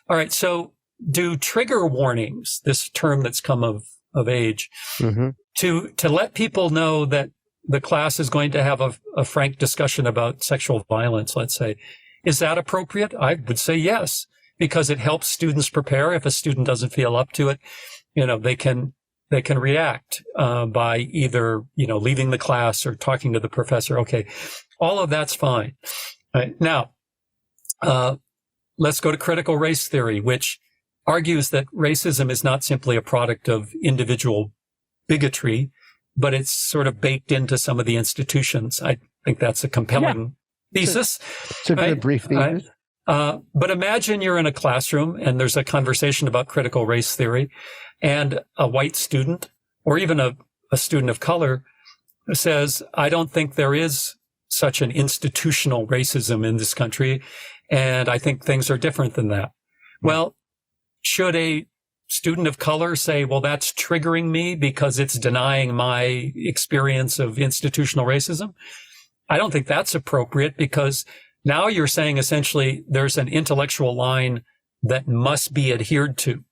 All right. So do trigger warnings, this term that's come of age, to let people know that the class is going to have a frank discussion about sexual violence, let's say. Is that appropriate? I would say yes, because it helps students prepare. If a student doesn't feel up to it, they can react by either, leaving the class or talking to the professor. Okay. All of that's fine. All right. Now, let's go to critical race theory, which argues that racism is not simply a product of individual bigotry, but it's sort of baked into some of the institutions. I think that's a compelling thesis. It's a good brief thesis. But imagine you're in a classroom and there's a conversation about critical race theory, and a white student or even a student of color says, I don't think there is such an institutional racism in this country, and I think things are different than that. Well, should a student of color say, well, that's triggering me because it's denying my experience of institutional racism? I don't think that's appropriate, because now you're saying essentially there's an intellectual line that must be adhered to,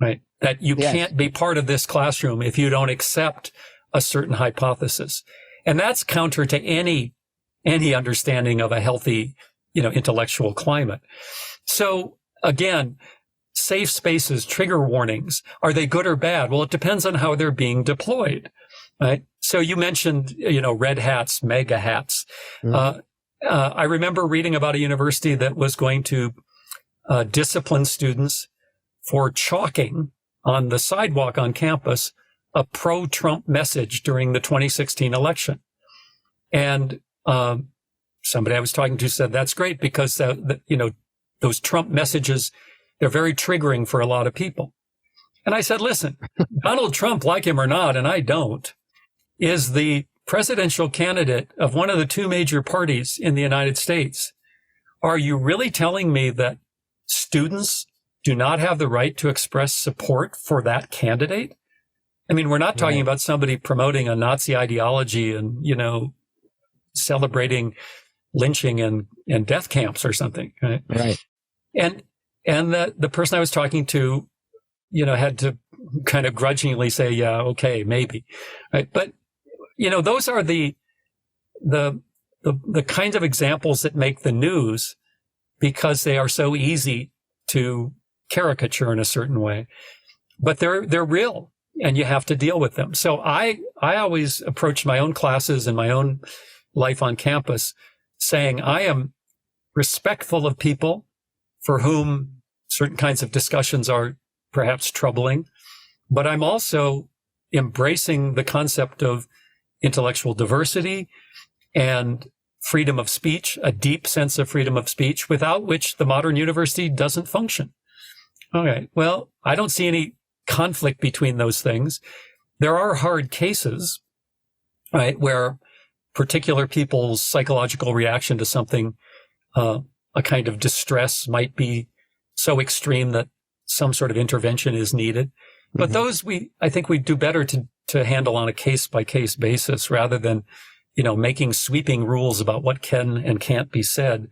right? That you can't be part of this classroom if you don't accept a certain hypothesis. And that's counter to any any understanding of a healthy, intellectual climate. So again, safe spaces, trigger warnings, are they good or bad? Well, it depends on how they're being deployed, right? So you mentioned, red hats, mega hats. Mm-hmm. I remember reading about a university that was going to discipline students for chalking on the sidewalk on campus a pro-Trump message during the 2016 election. And somebody I was talking to said, that's great because, those Trump messages, they're very triggering for a lot of people. And I said, listen, Donald Trump, like him or not, and I don't, is the presidential candidate of one of the two major parties in the United States. Are you really telling me that students do not have the right to express support for that candidate? I mean, we're not talking about somebody promoting a Nazi ideology and, celebrating lynching and death camps or something. Right. And the person I was talking to, had to kind of grudgingly say, yeah, okay, maybe. Right. But, those are the kinds of examples that make the news because they are so easy to caricature in a certain way, but they're real and you have to deal with them. So I always approach my own classes and my own life on campus saying I am respectful of people for whom certain kinds of discussions are perhaps troubling, but I'm also embracing the concept of intellectual diversity and freedom of speech, a deep sense of freedom of speech, without which the modern university doesn't function. Okay, well, I don't see any conflict between those things. There are hard cases, right, where particular people's psychological reaction to something, a kind of distress might be so extreme that some sort of intervention is needed. But those I think we do better to handle on a case by case basis rather than, making sweeping rules about what can and can't be said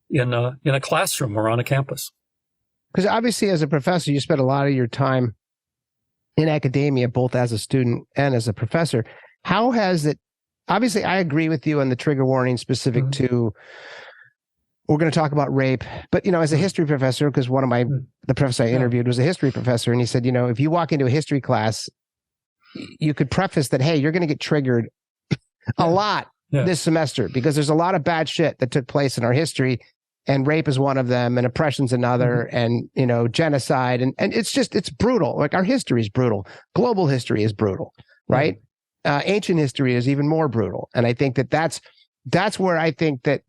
in a classroom or on a campus. Because obviously as a professor, you spend a lot of your time in academia, both as a student and as a professor. How has it, obviously I agree with you on the trigger warning specific to, we're going to talk about rape, but, as a history professor, because one of the professor I interviewed was a history professor, and he said, if you walk into a history class, you could preface that, hey, you're going to get triggered a lot this semester because there's a lot of bad shit that took place in our history, and rape is one of them, and oppression's another, and, genocide. And it's brutal. Like our history is brutal. Global history is brutal, right? Ancient history is even more brutal. And I think that's where I think that,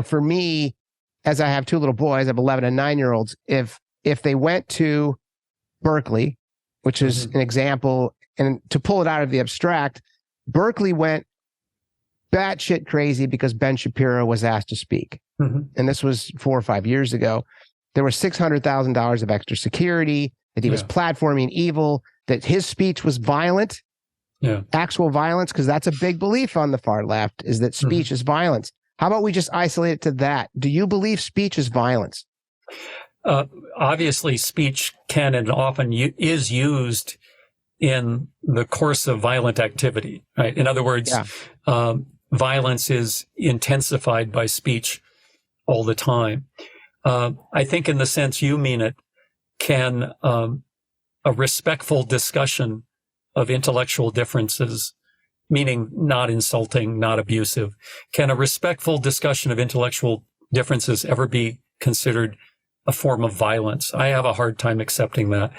for me, as I have two little boys, I have 11 and 9-year-olds, if they went to Berkeley, which is an example, and to pull it out of the abstract, Berkeley went batshit crazy because Ben Shapiro was asked to speak. And this was 4 or 5 years ago. There was $600,000 of extra security, that he was platforming evil, that his speech was violent, actual violence, because that's a big belief on the far left, is that speech is violence. How about we just isolate it to that? Do you believe speech is violence? Obviously, speech can and often is used in the course of violent activity, right? In other words, violence is intensified by speech all the time. I think in the sense you mean it, can a respectful discussion of intellectual differences, meaning not insulting, not abusive, can a respectful discussion of intellectual differences ever be considered a form of violence? I have a hard time accepting that.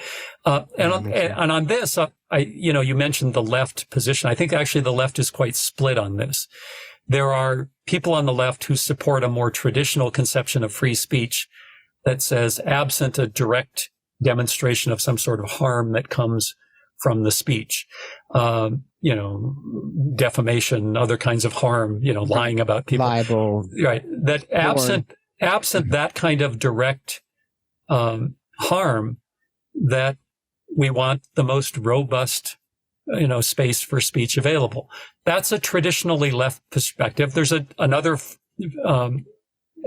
And on this, you mentioned the left position. I think actually the left is quite split on this. There are people on the left who support a more traditional conception of free speech that says, absent a direct demonstration of some sort of harm that comes from the speech, defamation, other kinds of harm, lying about people, libel, right? That absent that kind of direct harm, that we want the most robust, space for speech available. That's a traditionally left perspective. There's another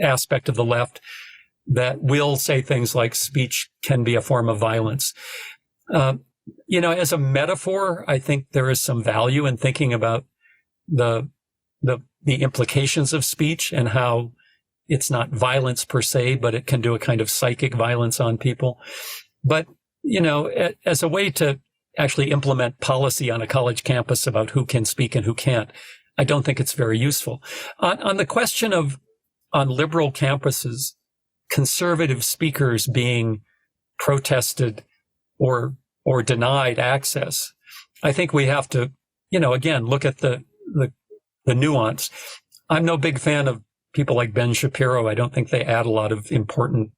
aspect of the left that will say things like speech can be a form of violence. As a metaphor, I think there is some value in thinking about the the implications of speech and how it's not violence per se, but it can do a kind of psychic violence on people. But, as a way to actually implement policy on a college campus about who can speak and who can't, I don't think it's very useful. On the question of, on liberal campuses, conservative speakers being protested or denied access, I think we have to, again, look at the nuance. I'm no big fan of people like Ben Shapiro. I don't think they add a lot of important,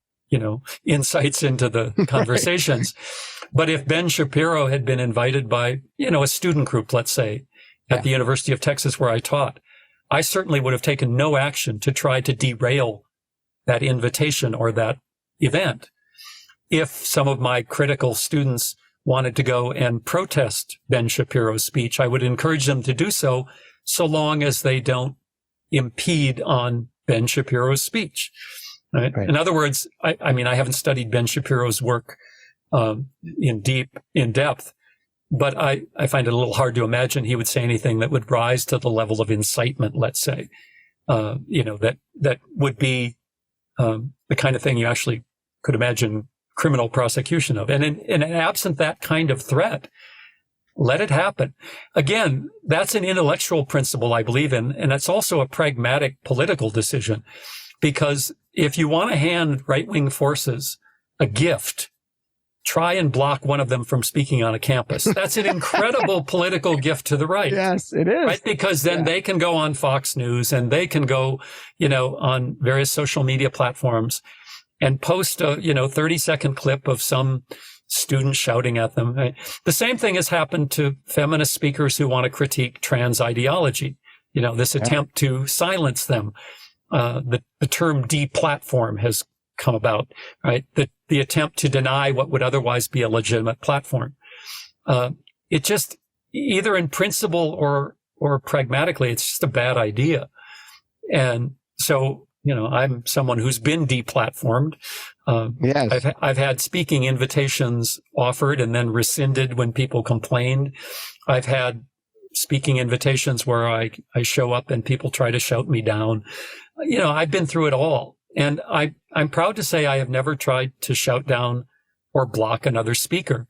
insights into the conversations. Right. But if Ben Shapiro had been invited by, a student group, let's say, at the University of Texas where I taught, I certainly would have taken no action to try to derail that invitation or that event. If some of my critical students wanted to go and protest Ben Shapiro's speech, I would encourage them to do so long as they don't impede on Ben Shapiro's speech. Right? Right. In other words, I haven't studied Ben Shapiro's work in depth, but I find it a little hard to imagine he would say anything that would rise to the level of incitement, let's say, that would be the kind of thing you actually could imagine criminal prosecution of. And absent that kind of threat, let it happen. Again, that's an intellectual principle I believe in, and it's also a pragmatic political decision. Because if you want to hand right-wing forces a gift, try and block one of them from speaking on a campus. That's an incredible political gift to the right. Yes, it is. Right? Because then they can go on Fox News and they can go, on various social media platforms and post a, 30-second clip of some student shouting at them. Right? The same thing has happened to feminist speakers who want to critique trans ideology. This attempt to silence them. The term deplatform has come about, right? The attempt to deny what would otherwise be a legitimate platform. It just, either in principle or pragmatically, it's just a bad idea. And so, I'm someone who's been deplatformed. Yes. I've had speaking invitations offered and then rescinded when people complained. I've had speaking invitations where I show up and people try to shout me down. I've been through it all. And I'm proud to say I have never tried to shout down or block another speaker.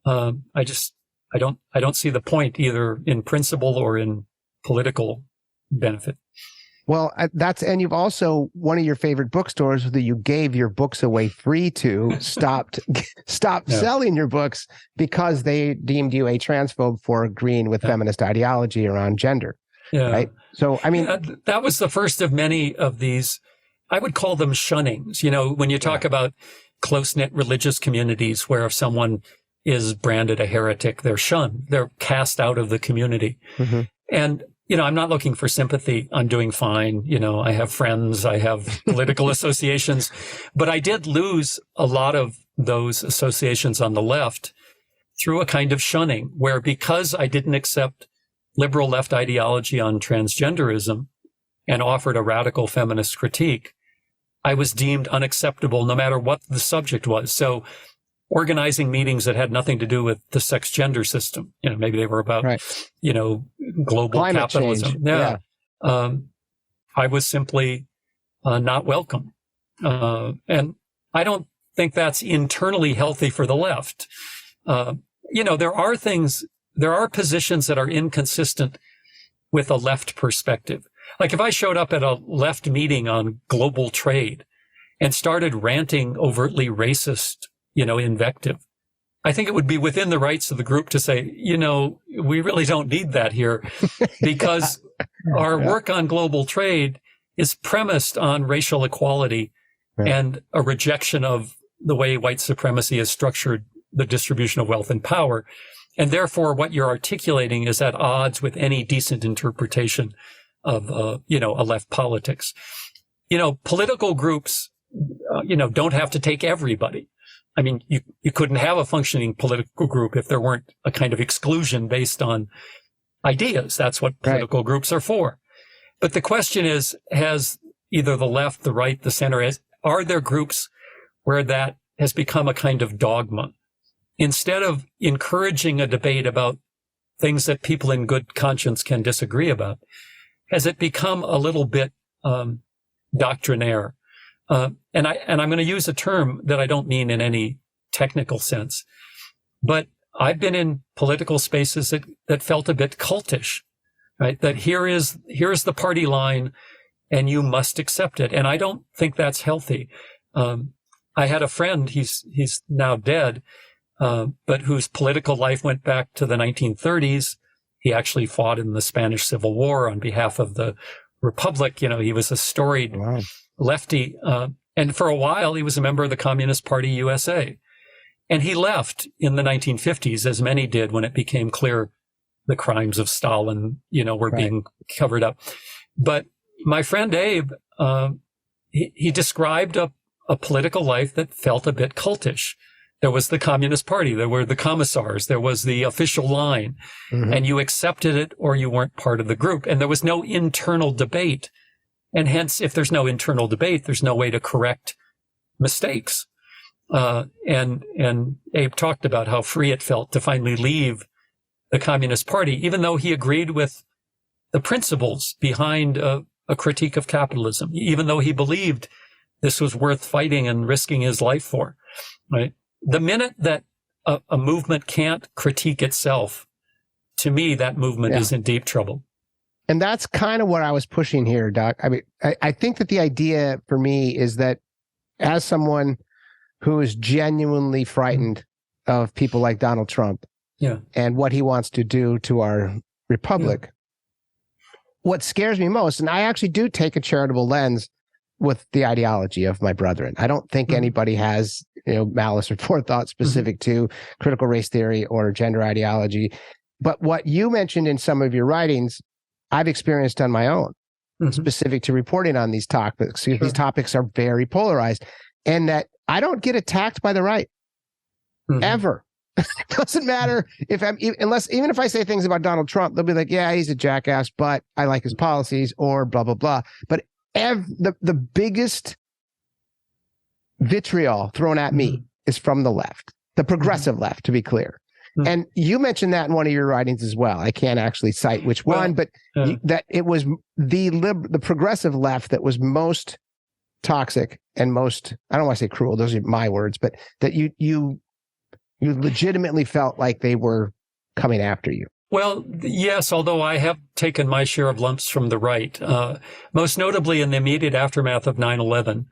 I don't see the point either in principle or in political benefit. Well, and you've also, one of your favorite bookstores that you gave your books away free to stopped selling your books because they deemed you a transphobe for agreeing with feminist ideology around gender. Yeah. Right. So, that was the first of many of these, I would call them shunnings. When you talk about close-knit religious communities where if someone is branded a heretic, they're shunned, they're cast out of the community. Mm-hmm. And, I'm not looking for sympathy. I'm doing fine. I have friends, I have political associations, but I did lose a lot of those associations on the left through a kind of shunning where, because I didn't accept liberal left ideology on transgenderism and offered a radical feminist critique, I was deemed unacceptable no matter what the subject was. So organizing meetings that had nothing to do with the sex gender system, maybe they were about, global climate capitalism. Change. Yeah. I was simply not welcome. And I don't think that's internally healthy for the left. There are positions that are inconsistent with a left perspective. Like if I showed up at a left meeting on global trade and started ranting overtly racist, invective, I think it would be within the rights of the group to say, we really don't need that here because our work on global trade is premised on racial equality and a rejection of the way white supremacy has structured the distribution of wealth and power. And therefore, what you're articulating is at odds with any decent interpretation of, a left politics. Political groups, don't have to take everybody. I mean, you couldn't have a functioning political group if there weren't a kind of exclusion based on ideas. That's what political groups are for. But the question is, has either the left, the right, the center, are there groups where that has become a kind of dogma? Instead of encouraging a debate about things that people in good conscience can disagree about, has it become a little bit doctrinaire? And I'm going to use a term that I don't mean in any technical sense, but I've been in political spaces that felt a bit cultish, right? That here's the party line and you must accept it. And I don't think that's healthy. I had a friend, he's now dead, but whose political life went back to the 1930s. He actually fought in the Spanish Civil War on behalf of the Republic. You know, he was a storied lefty. And for a while, he was a member of the Communist Party USA. And he left in the 1950s, as many did when it became clear the crimes of Stalin, you know, were being covered up. But my friend Abe, he described a political life that felt a bit cultish. There was the Communist Party, there were the commissars, there was the official line, and you accepted it or you weren't part of the group. And there was no internal debate. And hence, if there's no internal debate, there's no way to correct mistakes. And Abe talked about how free it felt to finally leave the Communist Party, even though he agreed with the principles behind a critique of capitalism, even though he believed this was worth fighting and risking his life for, right? The minute that a movement can't critique itself, to me, that movement is in deep trouble. And that's kind of what I was pushing here, Doc. I mean, I think that the idea for me is that as someone who is genuinely frightened of people like Donald Trump and what he wants to do to our republic, what scares me most, and I actually do take a charitable lens with the ideology of my brethren. I don't think anybody has, you know, malice or forethought specific to critical race theory or gender ideology. But what you mentioned in some of your writings, I've experienced on my own, specific to reporting on these topics. These topics are very polarized, and that I don't get attacked by the right ever. It doesn't matter if even if I say things about Donald Trump, they'll be like, yeah, he's a jackass, but I like his policies, or blah, blah, blah. But the biggest vitriol thrown at me is from the left, the progressive left, to be clear. And you mentioned that in one of your writings as well. I can't actually cite which one, but that it was the progressive left that was most toxic and most, I don't want to say cruel, those are my words, but that you legitimately felt like they were coming after you. Well, yes, although I have taken my share of lumps from the right, most notably in the immediate aftermath of 9/11,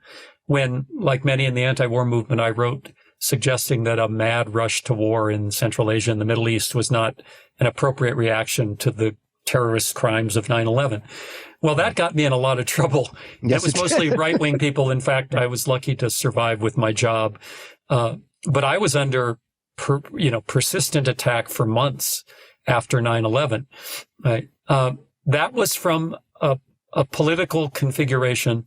when, like many in the anti-war movement, I wrote suggesting that a mad rush to war in Central Asia and the Middle East was not an appropriate reaction to the terrorist crimes of 9/11. Well, that got me in a lot of trouble. Yes, it was mostly right-wing people. In fact, I was lucky to survive with my job. But I was under, persistent attack for months after 9/11. Right? That was from a political configuration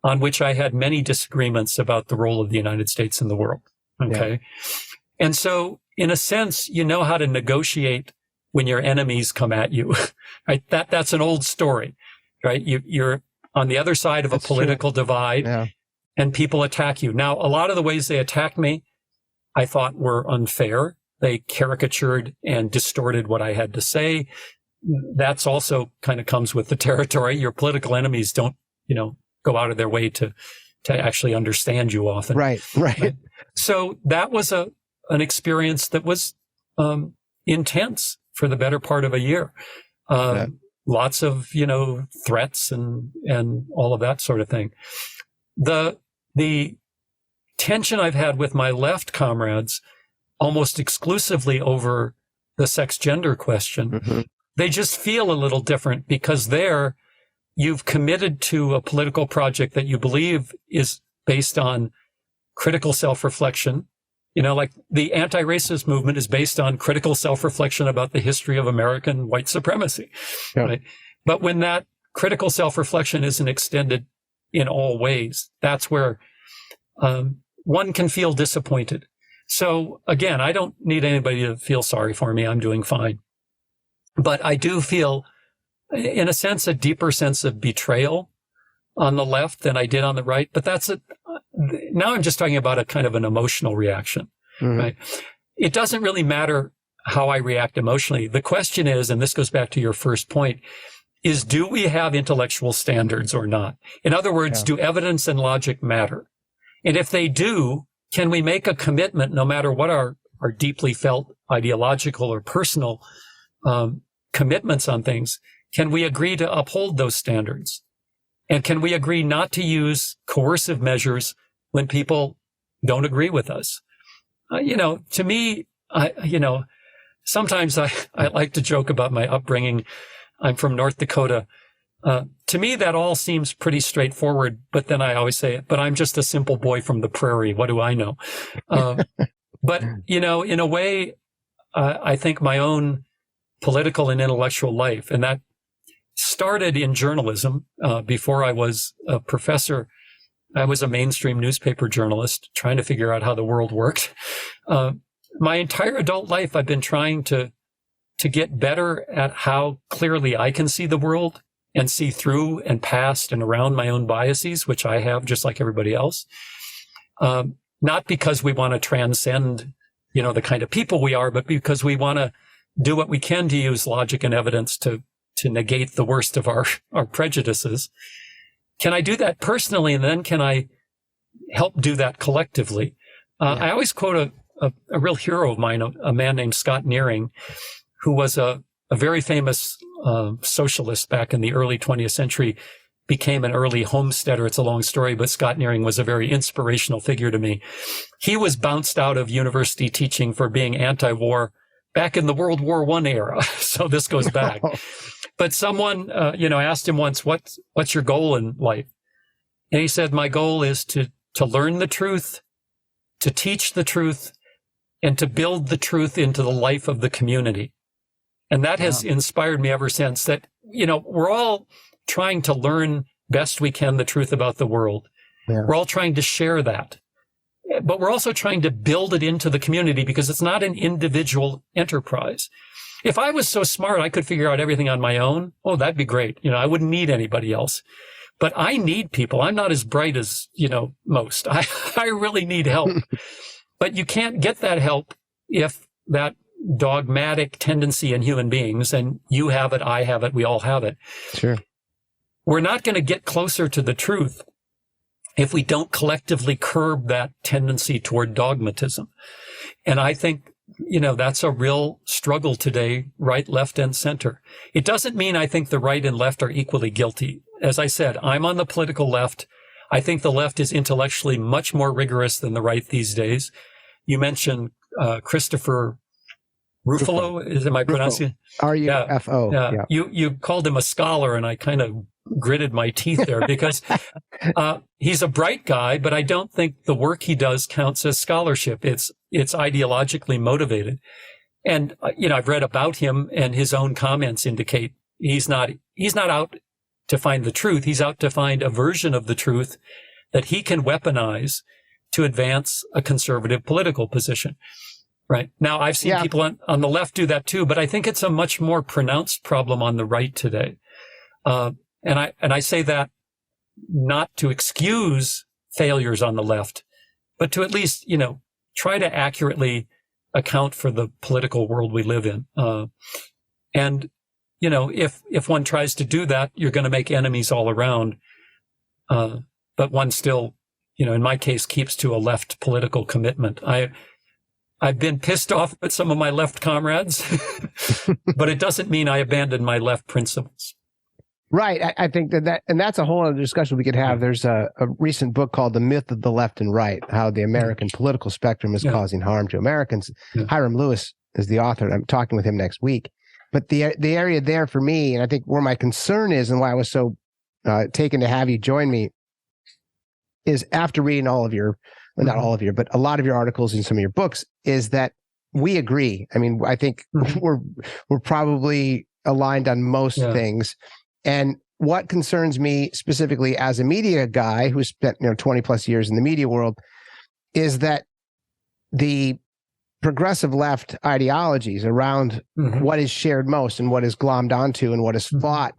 on which I had many disagreements about the role of the United States in the world. Okay. Yeah. And so in a sense, you know how to negotiate when your enemies come at you, right? That's an old story, right? You're on the other side of a political divide and people attack you. Now, a lot of the ways they attacked me, I thought were unfair. They caricatured and distorted what I had to say. That's also kind of comes with the territory. Your political enemies don't, go out of their way to actually understand you often. Right. So that was an experience that was intense for the better part of a year. Lots of, threats and all of that sort of thing. The tension I've had with my left comrades almost exclusively over the sex gender question, they just feel a little different because there you've committed to a political project that you believe is based on critical self-reflection. Like the anti-racist movement is based on critical self-reflection about the history of American white supremacy. Yeah. Right? But when that critical self-reflection isn't extended in all ways, that's where one can feel disappointed. So again, I don't need anybody to feel sorry for me. I'm doing fine. But I do feel, in a sense, a deeper sense of betrayal on the left than I did on the right. But now I'm just talking about a kind of an emotional reaction, right? It doesn't really matter how I react emotionally. The question is, and this goes back to your first point, is, do we have intellectual standards or not? In other words, do evidence and logic matter? And if they do, can we make a commitment, no matter what our deeply felt ideological or personal commitments on things? Can we agree to uphold those standards? And can we agree not to use coercive measures when people don't agree with us? To me, sometimes I like to joke about my upbringing. I'm from North Dakota. To me, that all seems pretty straightforward, but then I always say, but I'm just a simple boy from the prairie. What do I know? But, in a way, I think my own political and intellectual life, and that started in journalism. Before I was a professor, I was a mainstream newspaper journalist trying to figure out how the world worked. My entire adult life, I've been trying to get better at how clearly I can see the world and see through and past and around my own biases, which I have just like everybody else. Not because we want to transcend, the kind of people we are, but because we want to do what we can to use logic and evidence to negate the worst of our prejudices. Can I do that personally? And then can I help do that collectively? I always quote a real hero of mine, a man named Scott Nearing, who was a very famous socialist back in the early 20th century, became an early homesteader. It's a long story, but Scott Nearing was a very inspirational figure to me. He was bounced out of university teaching for being anti-war back in the World War I era. So this goes back. But someone, asked him once, what's your goal in life? And he said, my goal is to learn the truth, to teach the truth, and to build the truth into the life of the community. And that has inspired me ever since, that, we're all trying to learn best we can the truth about the world. Yeah. We're all trying to share that. But we're also trying to build it into the community, because it's not an individual enterprise. If I was so smart I could figure out everything on my own, that'd be great. I wouldn't need anybody else. But I need people. I'm not as bright as, most. I really need help. But you can't get that help if that dogmatic tendency in human beings, and you have it, I have it, we all have it. Sure. We're not going to get closer to the truth if we don't collectively curb that tendency toward dogmatism. And I think, that's a real struggle today, right, left, and center. It doesn't mean I think the right and left are equally guilty. As I said, I'm on the political left. I think the left is intellectually much more rigorous than the right these days. You mentioned Christopher Ruffalo. Is it my pronunciation? R-U-F-O. Yeah. You called him a scholar, and I kind of gritted my teeth there, because he's a bright guy, but I don't think the work he does counts as scholarship. It's ideologically motivated. And, I've read about him, and his own comments indicate he's not out to find the truth. He's out to find a version of the truth that he can weaponize to advance a conservative political position. Right. Now, I've seen people on the left do that too, but I think it's a much more pronounced problem on the right today. And I say that not to excuse failures on the left, but to at least, try to accurately account for the political world we live in. And, if one tries to do that, you're going to make enemies all around. But one still, in my case, keeps to a left political commitment. I've been pissed off at some of my left comrades, but it doesn't mean I abandon my left principles. Right. I think that and that's a whole other discussion we could have. There's a recent book called The Myth of the Left and Right, how the American political spectrum is causing harm to Americans. Hiram Lewis is the author, and I'm talking with him next week. But the area there for me, and I think where my concern is and why I was so taken to have you join me, is after reading all of your, well, not all of your, but a lot of your articles and some of your books, is that we agree. I mean, I think we're probably aligned on most things. And what concerns me specifically as a media guy who spent 20 plus years in the media world is that the progressive left ideologies around what is shared most and what is glommed onto and what is fought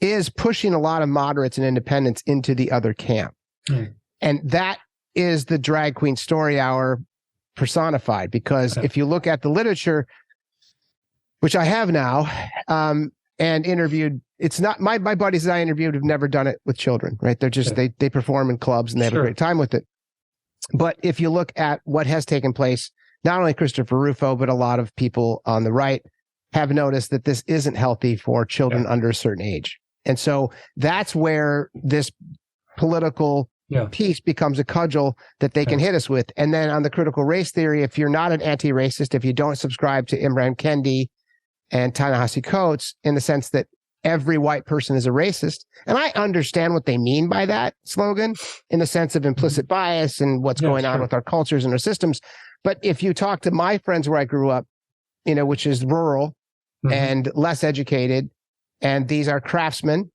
is pushing a lot of moderates and independents into the other camp. And that is the drag queen story hour personified, because if you look at the literature, which I have now, and interviewed. It's not my buddies that I interviewed have never done it with children, right? They're just, they perform in clubs and they have a great time with it. But if you look at what has taken place, not only Christopher Rufo, but a lot of people on the right have noticed that this isn't healthy for children under a certain age. And so that's where this political piece becomes a cudgel that they can hit us with. And then on the critical race theory, if you're not an anti-racist, if you don't subscribe to Imran Kendi and Ta-Nehisi Coates in the sense that every white person is a racist, and I understand what they mean by that slogan in the sense of implicit bias and what's going on with our cultures and our systems. But if you talk to my friends where I grew up, you know, which is rural and less educated, and these are craftsmen,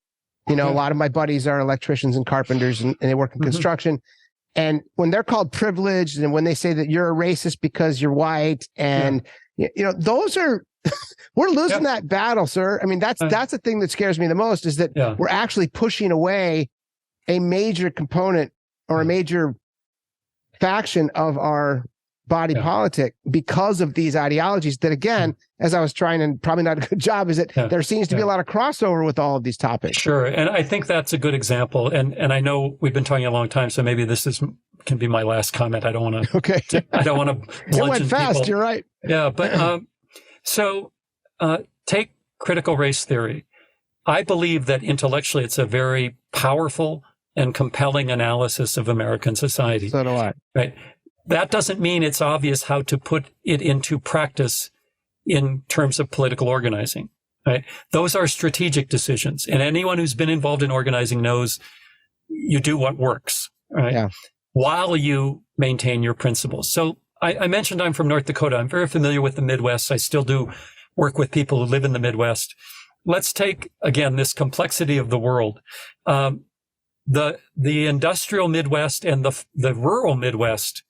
you know, a lot of my buddies are electricians and carpenters and they work in construction. And when they're called privileged and when they say that you're a racist because you're white and, you know, those are, we're losing that battle, sir. I mean, that's the thing that scares me the most is that we're actually pushing away a major component or a major faction of our body politic because of these ideologies that, again, as I was trying, and probably not a good job, is that there seems to be a lot of crossover with all of these topics. Sure. And I think that's a good example. And I know we've been talking a long time, so maybe this can be my last comment. I don't want to, I don't want to, you went fast. People. You're right. Yeah. But, take critical race theory. I believe that intellectually it's a very powerful and compelling analysis of American society. So do I. Right. That doesn't mean it's obvious how to put it into practice in terms of political organizing, right? Those are strategic decisions. And anyone who's been involved in organizing knows you do what works, right? Yeah. While you maintain your principles. So I mentioned I'm from North Dakota. I'm very familiar with the Midwest. I still do work with people who live in the Midwest. Let's take, again, this complexity of the world. The industrial Midwest and the rural Midwest,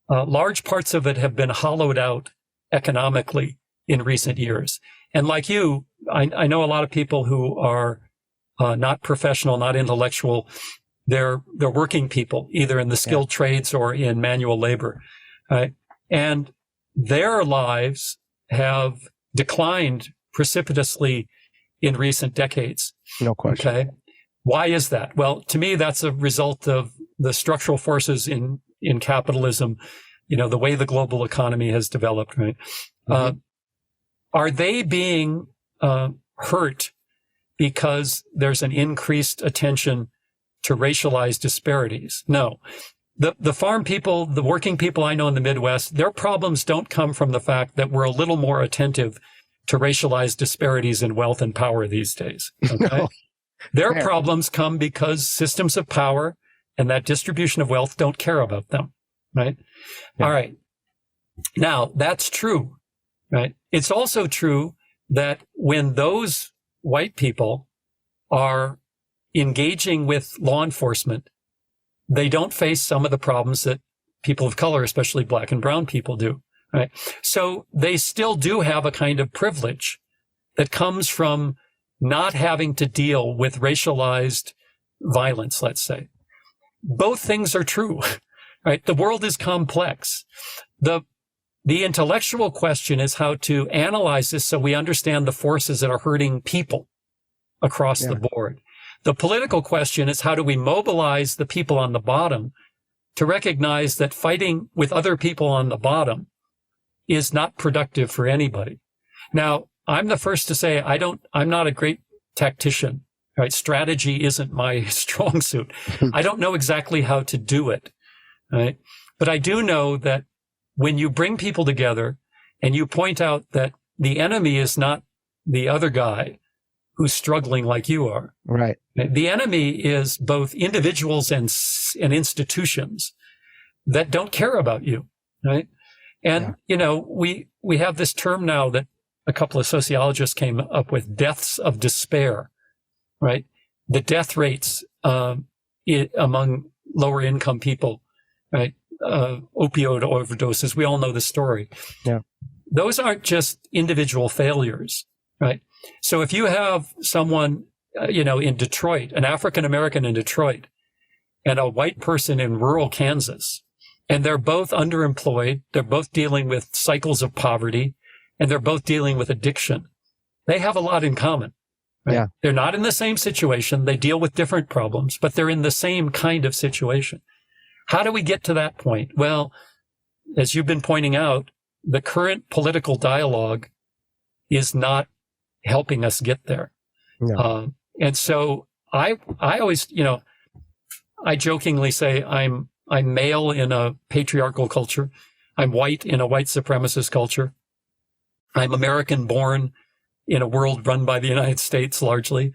large parts of it have been hollowed out economically in recent years. And like you, I know a lot of people who are not professional, not intellectual. They're working people, either in the skilled trades or in manual labor. Right? And their lives have declined precipitously in recent decades. No question. Okay. Why is that? Well, to me, that's a result of the structural forces in capitalism, you know, the way the global economy has developed, right? Are they being hurt because there's an increased attention to racialized disparities? No. The farm people, the working people I know in the Midwest, their problems don't come from the fact that we're a little more attentive to racialized disparities in wealth and power these days. Okay? No. Their problems come because systems of power and that distribution of wealth don't care about them, right? Yeah. All right. Now, that's true, right? It's also true that when those white people are engaging with law enforcement, they don't face some of the problems that people of color, especially black and brown people, do, right? So they still do have a kind of privilege that comes from not having to deal with racialized violence, let's say. Both things are true, right? The world is complex. The intellectual question is how to analyze this so we understand the forces that are hurting people across the board. The political question is how do we mobilize the people on the bottom to recognize that fighting with other people on the bottom is not productive for anybody. Now, I'm the first to say I'm not a great tactician, right? Strategy isn't my strong suit. I don't know exactly how to do it, right? But I do know that when you bring people together and you point out that the enemy is not the other guy who's struggling like you are. Right. The enemy is both individuals and institutions that don't care about you, right? And, you know, we have this term now that a couple of sociologists came up with, deaths of despair, right? The death rates among lower income people, right? Opioid overdoses. We all know the story. Yeah. Those aren't just individual failures, right? So if you have someone, in Detroit, an African American in Detroit, and a white person in rural Kansas, and they're both underemployed, they're both dealing with cycles of poverty, and they're both dealing with addiction, they have a lot in common. Right? Yeah. They're not in the same situation. They deal with different problems, but they're in the same kind of situation. How do we get to that point? Well, as you've been pointing out, the current political dialogue is not helping us get there. No. And so I always, I jokingly say I'm male in a patriarchal culture. I'm white in a white supremacist culture. I'm American born in a world run by the United States largely.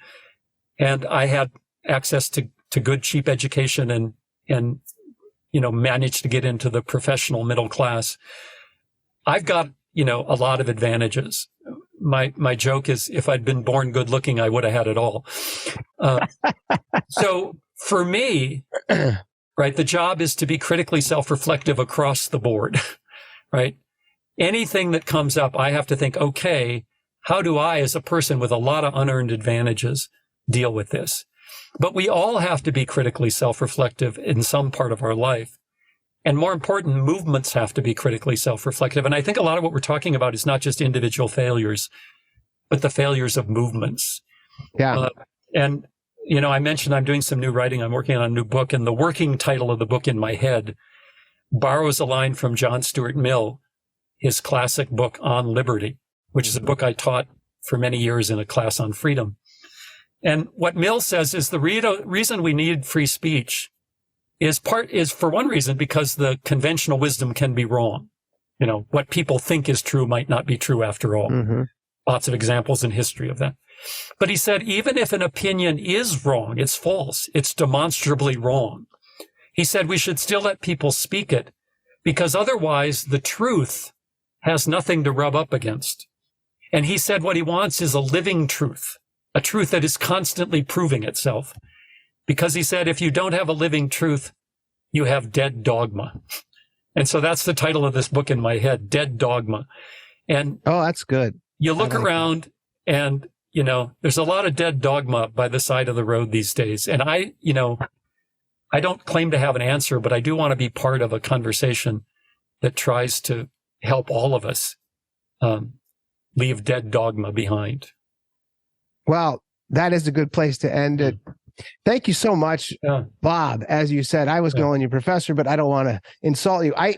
And I had access to good, cheap education and managed to get into the professional middle class. I've got, a lot of advantages. My joke is if I'd been born good looking, I would have had it all. So for me, right, the job is to be critically self-reflective across the board, right? Anything that comes up, I have to think, okay, how do I, as a person with a lot of unearned advantages, deal with this? But we all have to be critically self-reflective in some part of our life. And more important, movements have to be critically self-reflective. And I think a lot of what we're talking about is not just individual failures, but the failures of movements. Yeah. I mentioned I'm doing some new writing. I'm working on a new book, and the working title of the book in my head borrows a line from John Stuart Mill, his classic book On Liberty, which is a book I taught for many years in a class on freedom. And what Mill says is the reason we need free speech is for one reason, because the conventional wisdom can be wrong. What people think is true might not be true after all. Mm-hmm. Lots of examples in history of that. But he said, even if an opinion is wrong, it's false, it's demonstrably wrong. He said we should still let people speak it, because otherwise the truth has nothing to rub up against. And he said what he wants is a living truth, a truth that is constantly proving itself. Because he said, if you don't have a living truth, you have dead dogma. And so that's the title of this book in my head, Dead Dogma. And oh, that's good. You look around and, there's a lot of dead dogma by the side of the road these days. And I don't claim to have an answer, but I do want to be part of a conversation that tries to help all of us leave dead dogma behind. Well, that is a good place to end it. Thank you so much, Bob. As you said, I was calling you professor, but I don't want to insult you. I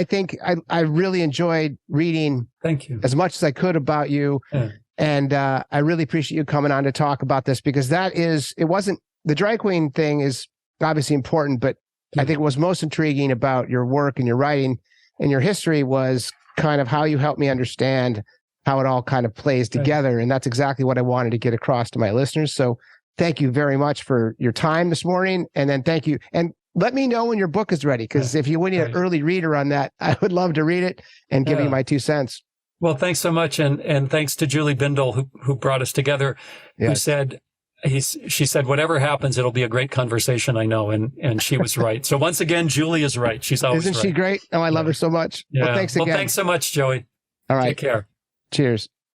think I really enjoyed reading Thank you. As much as I could about you. Yeah. And I really appreciate you coming on to talk about this, because the drag queen thing is obviously important, but I think what's most intriguing about your work and your writing and your history was kind of how you helped me understand how it all kind of plays together. And that's exactly what I wanted to get across to my listeners. So thank you very much for your time this morning. And then thank you. And let me know when your book is ready, because if you need an early reader on that, I would love to read it and give you my 2 cents. Well, thanks so much. And thanks to Julie Bindel, who brought us together, who said, she said, whatever happens, it'll be a great conversation, I know. And she was right. So once again, Julie is right. She's always Isn't she great? Oh, I love her so much. Yeah. Well, thanks again. Well, thanks so much, Joey. All right. Take care. Cheers.